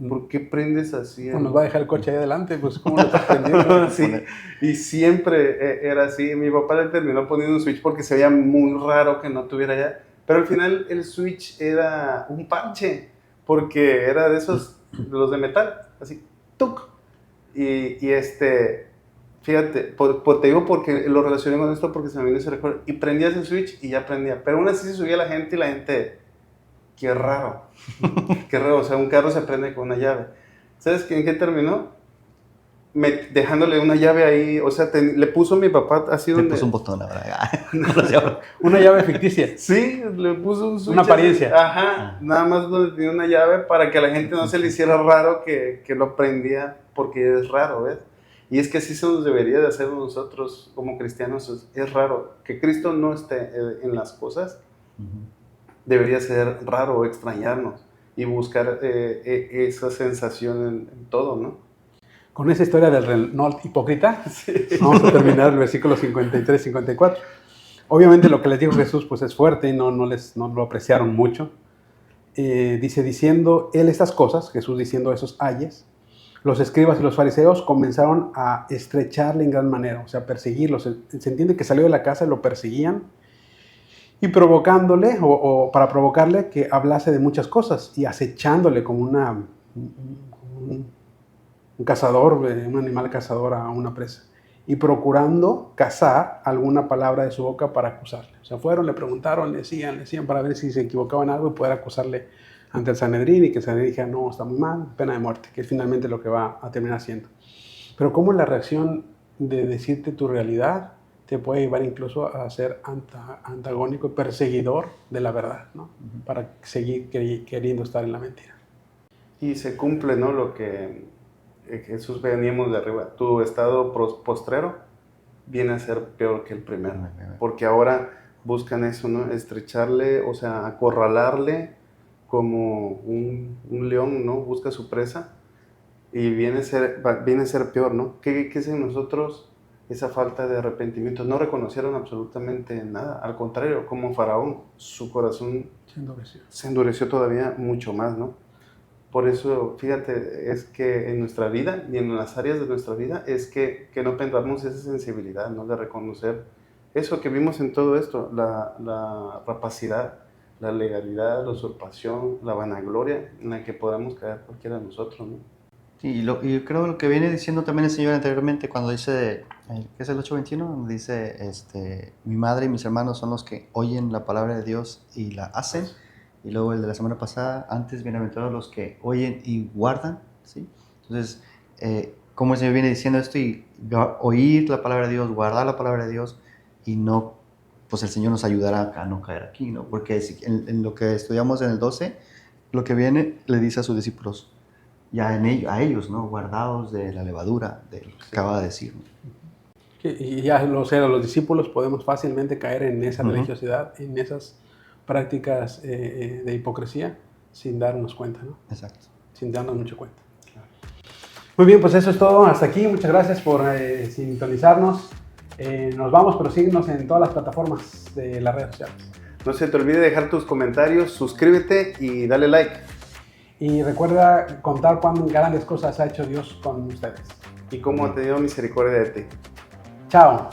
¿por qué prendes así? Nos va a dejar el coche ahí adelante, pues ¿cómo lo estás prendiendo? Sí, y siempre era así. Mi papá le terminó poniendo un switch porque se veía muy raro que no tuviera ya. Pero al final el switch era un parche, porque era de esos, de los de metal, así, ¡tuc! Y fíjate, te digo porque lo relacioné con esto porque se me vino ese recuerdo. Y prendías el switch y ya prendía. Pero aún así se subía la gente y la gente, qué raro, qué raro. O sea, un carro se prende con una llave. ¿Sabes en qué terminó? Dejándole una llave ahí, o sea, le puso mi papá así Le donde... puso un botón ahora. Una llave ficticia. Sí, le puso un switch. Una apariencia. Ajá, nada más donde tenía una llave para que a la gente no se le hiciera raro que lo prendía, porque es raro, ¿ves? Y es que así se nos debería de hacer nosotros como cristianos. Es raro que Cristo no esté en las cosas. Debería ser raro extrañarnos y buscar esa sensación en todo, ¿no? Con esa historia del Renault hipócrita, vamos a terminar el versículo 53-54. Obviamente lo que les dijo Jesús pues es fuerte y no lo apreciaron mucho. Dice, diciendo él estas cosas, Jesús diciendo esos ayes, los escribas y los fariseos comenzaron a estrecharle en gran manera, o sea, perseguirlo. Se entiende que salió de la casa y lo perseguían, y provocándole, o para provocarle que hablase de muchas cosas, y acechándole como un cazador, un animal cazador a una presa, y procurando cazar alguna palabra de su boca para acusarle. O sea, fueron, le preguntaron, le decían para ver si se equivocaba en algo y poder acusarle ante el Sanedrín, y que el Sanedrín dijera, no, está muy mal, pena de muerte, que es finalmente lo que va a terminar siendo. Pero cómo la reacción de decirte tu realidad te puede llevar incluso a ser antagónico y perseguidor de la verdad, ¿no? Para seguir queriendo estar en la mentira. Y se cumple, ¿no? Lo que Jesús veníamos de arriba. Tu estado postrero viene a ser peor que el primero. Porque ahora buscan eso, ¿no? Estrecharle, o sea, acorralarle como un león, ¿no? Busca su presa. Y viene a ser peor, ¿no? ¿Qué es en nosotros esa falta de arrepentimiento? No reconocieron absolutamente nada. Al contrario, como Faraón, su corazón se endureció todavía mucho más, ¿no? Por eso, fíjate, es que en nuestra vida y en las áreas de nuestra vida es que no perdamos esa sensibilidad, ¿no? De reconocer eso que vimos en todo esto, la rapacidad, la legalidad, la usurpación, la vanagloria en la que podamos caer cualquiera de nosotros, ¿no? Sí, y yo creo lo que viene diciendo también el Señor anteriormente cuando dice, ¿qué es el 8:21? Dice, mi madre y mis hermanos son los que oyen la palabra de Dios y la hacen. Y luego el de la semana pasada, antes bienaventurados los que oyen y guardan, ¿sí? Entonces, como el Señor viene diciendo esto, y oír la palabra de Dios, guardar la palabra de Dios, y no, pues el Señor nos ayudará a no caer aquí, ¿no? Porque en lo que estudiamos en el 12, lo que viene le dice a sus discípulos, ya a ellos, ¿no? Guardados de la levadura, de lo que acaba de decir, ¿no? Y ya los discípulos podemos fácilmente caer en esa religiosidad, en esas prácticas de hipocresía, sin darnos cuenta, ¿no? Exacto. Sin darnos mucho cuenta. Muy bien, pues eso es todo. Hasta aquí. Muchas gracias por sintonizarnos. Nos vamos, pero síguenos en todas las plataformas de las redes sociales. No se te olvide dejar tus comentarios, suscríbete y dale like. Y recuerda contar cuán grandes cosas ha hecho Dios con ustedes. Y cómo ha tenido misericordia de ti. Chao.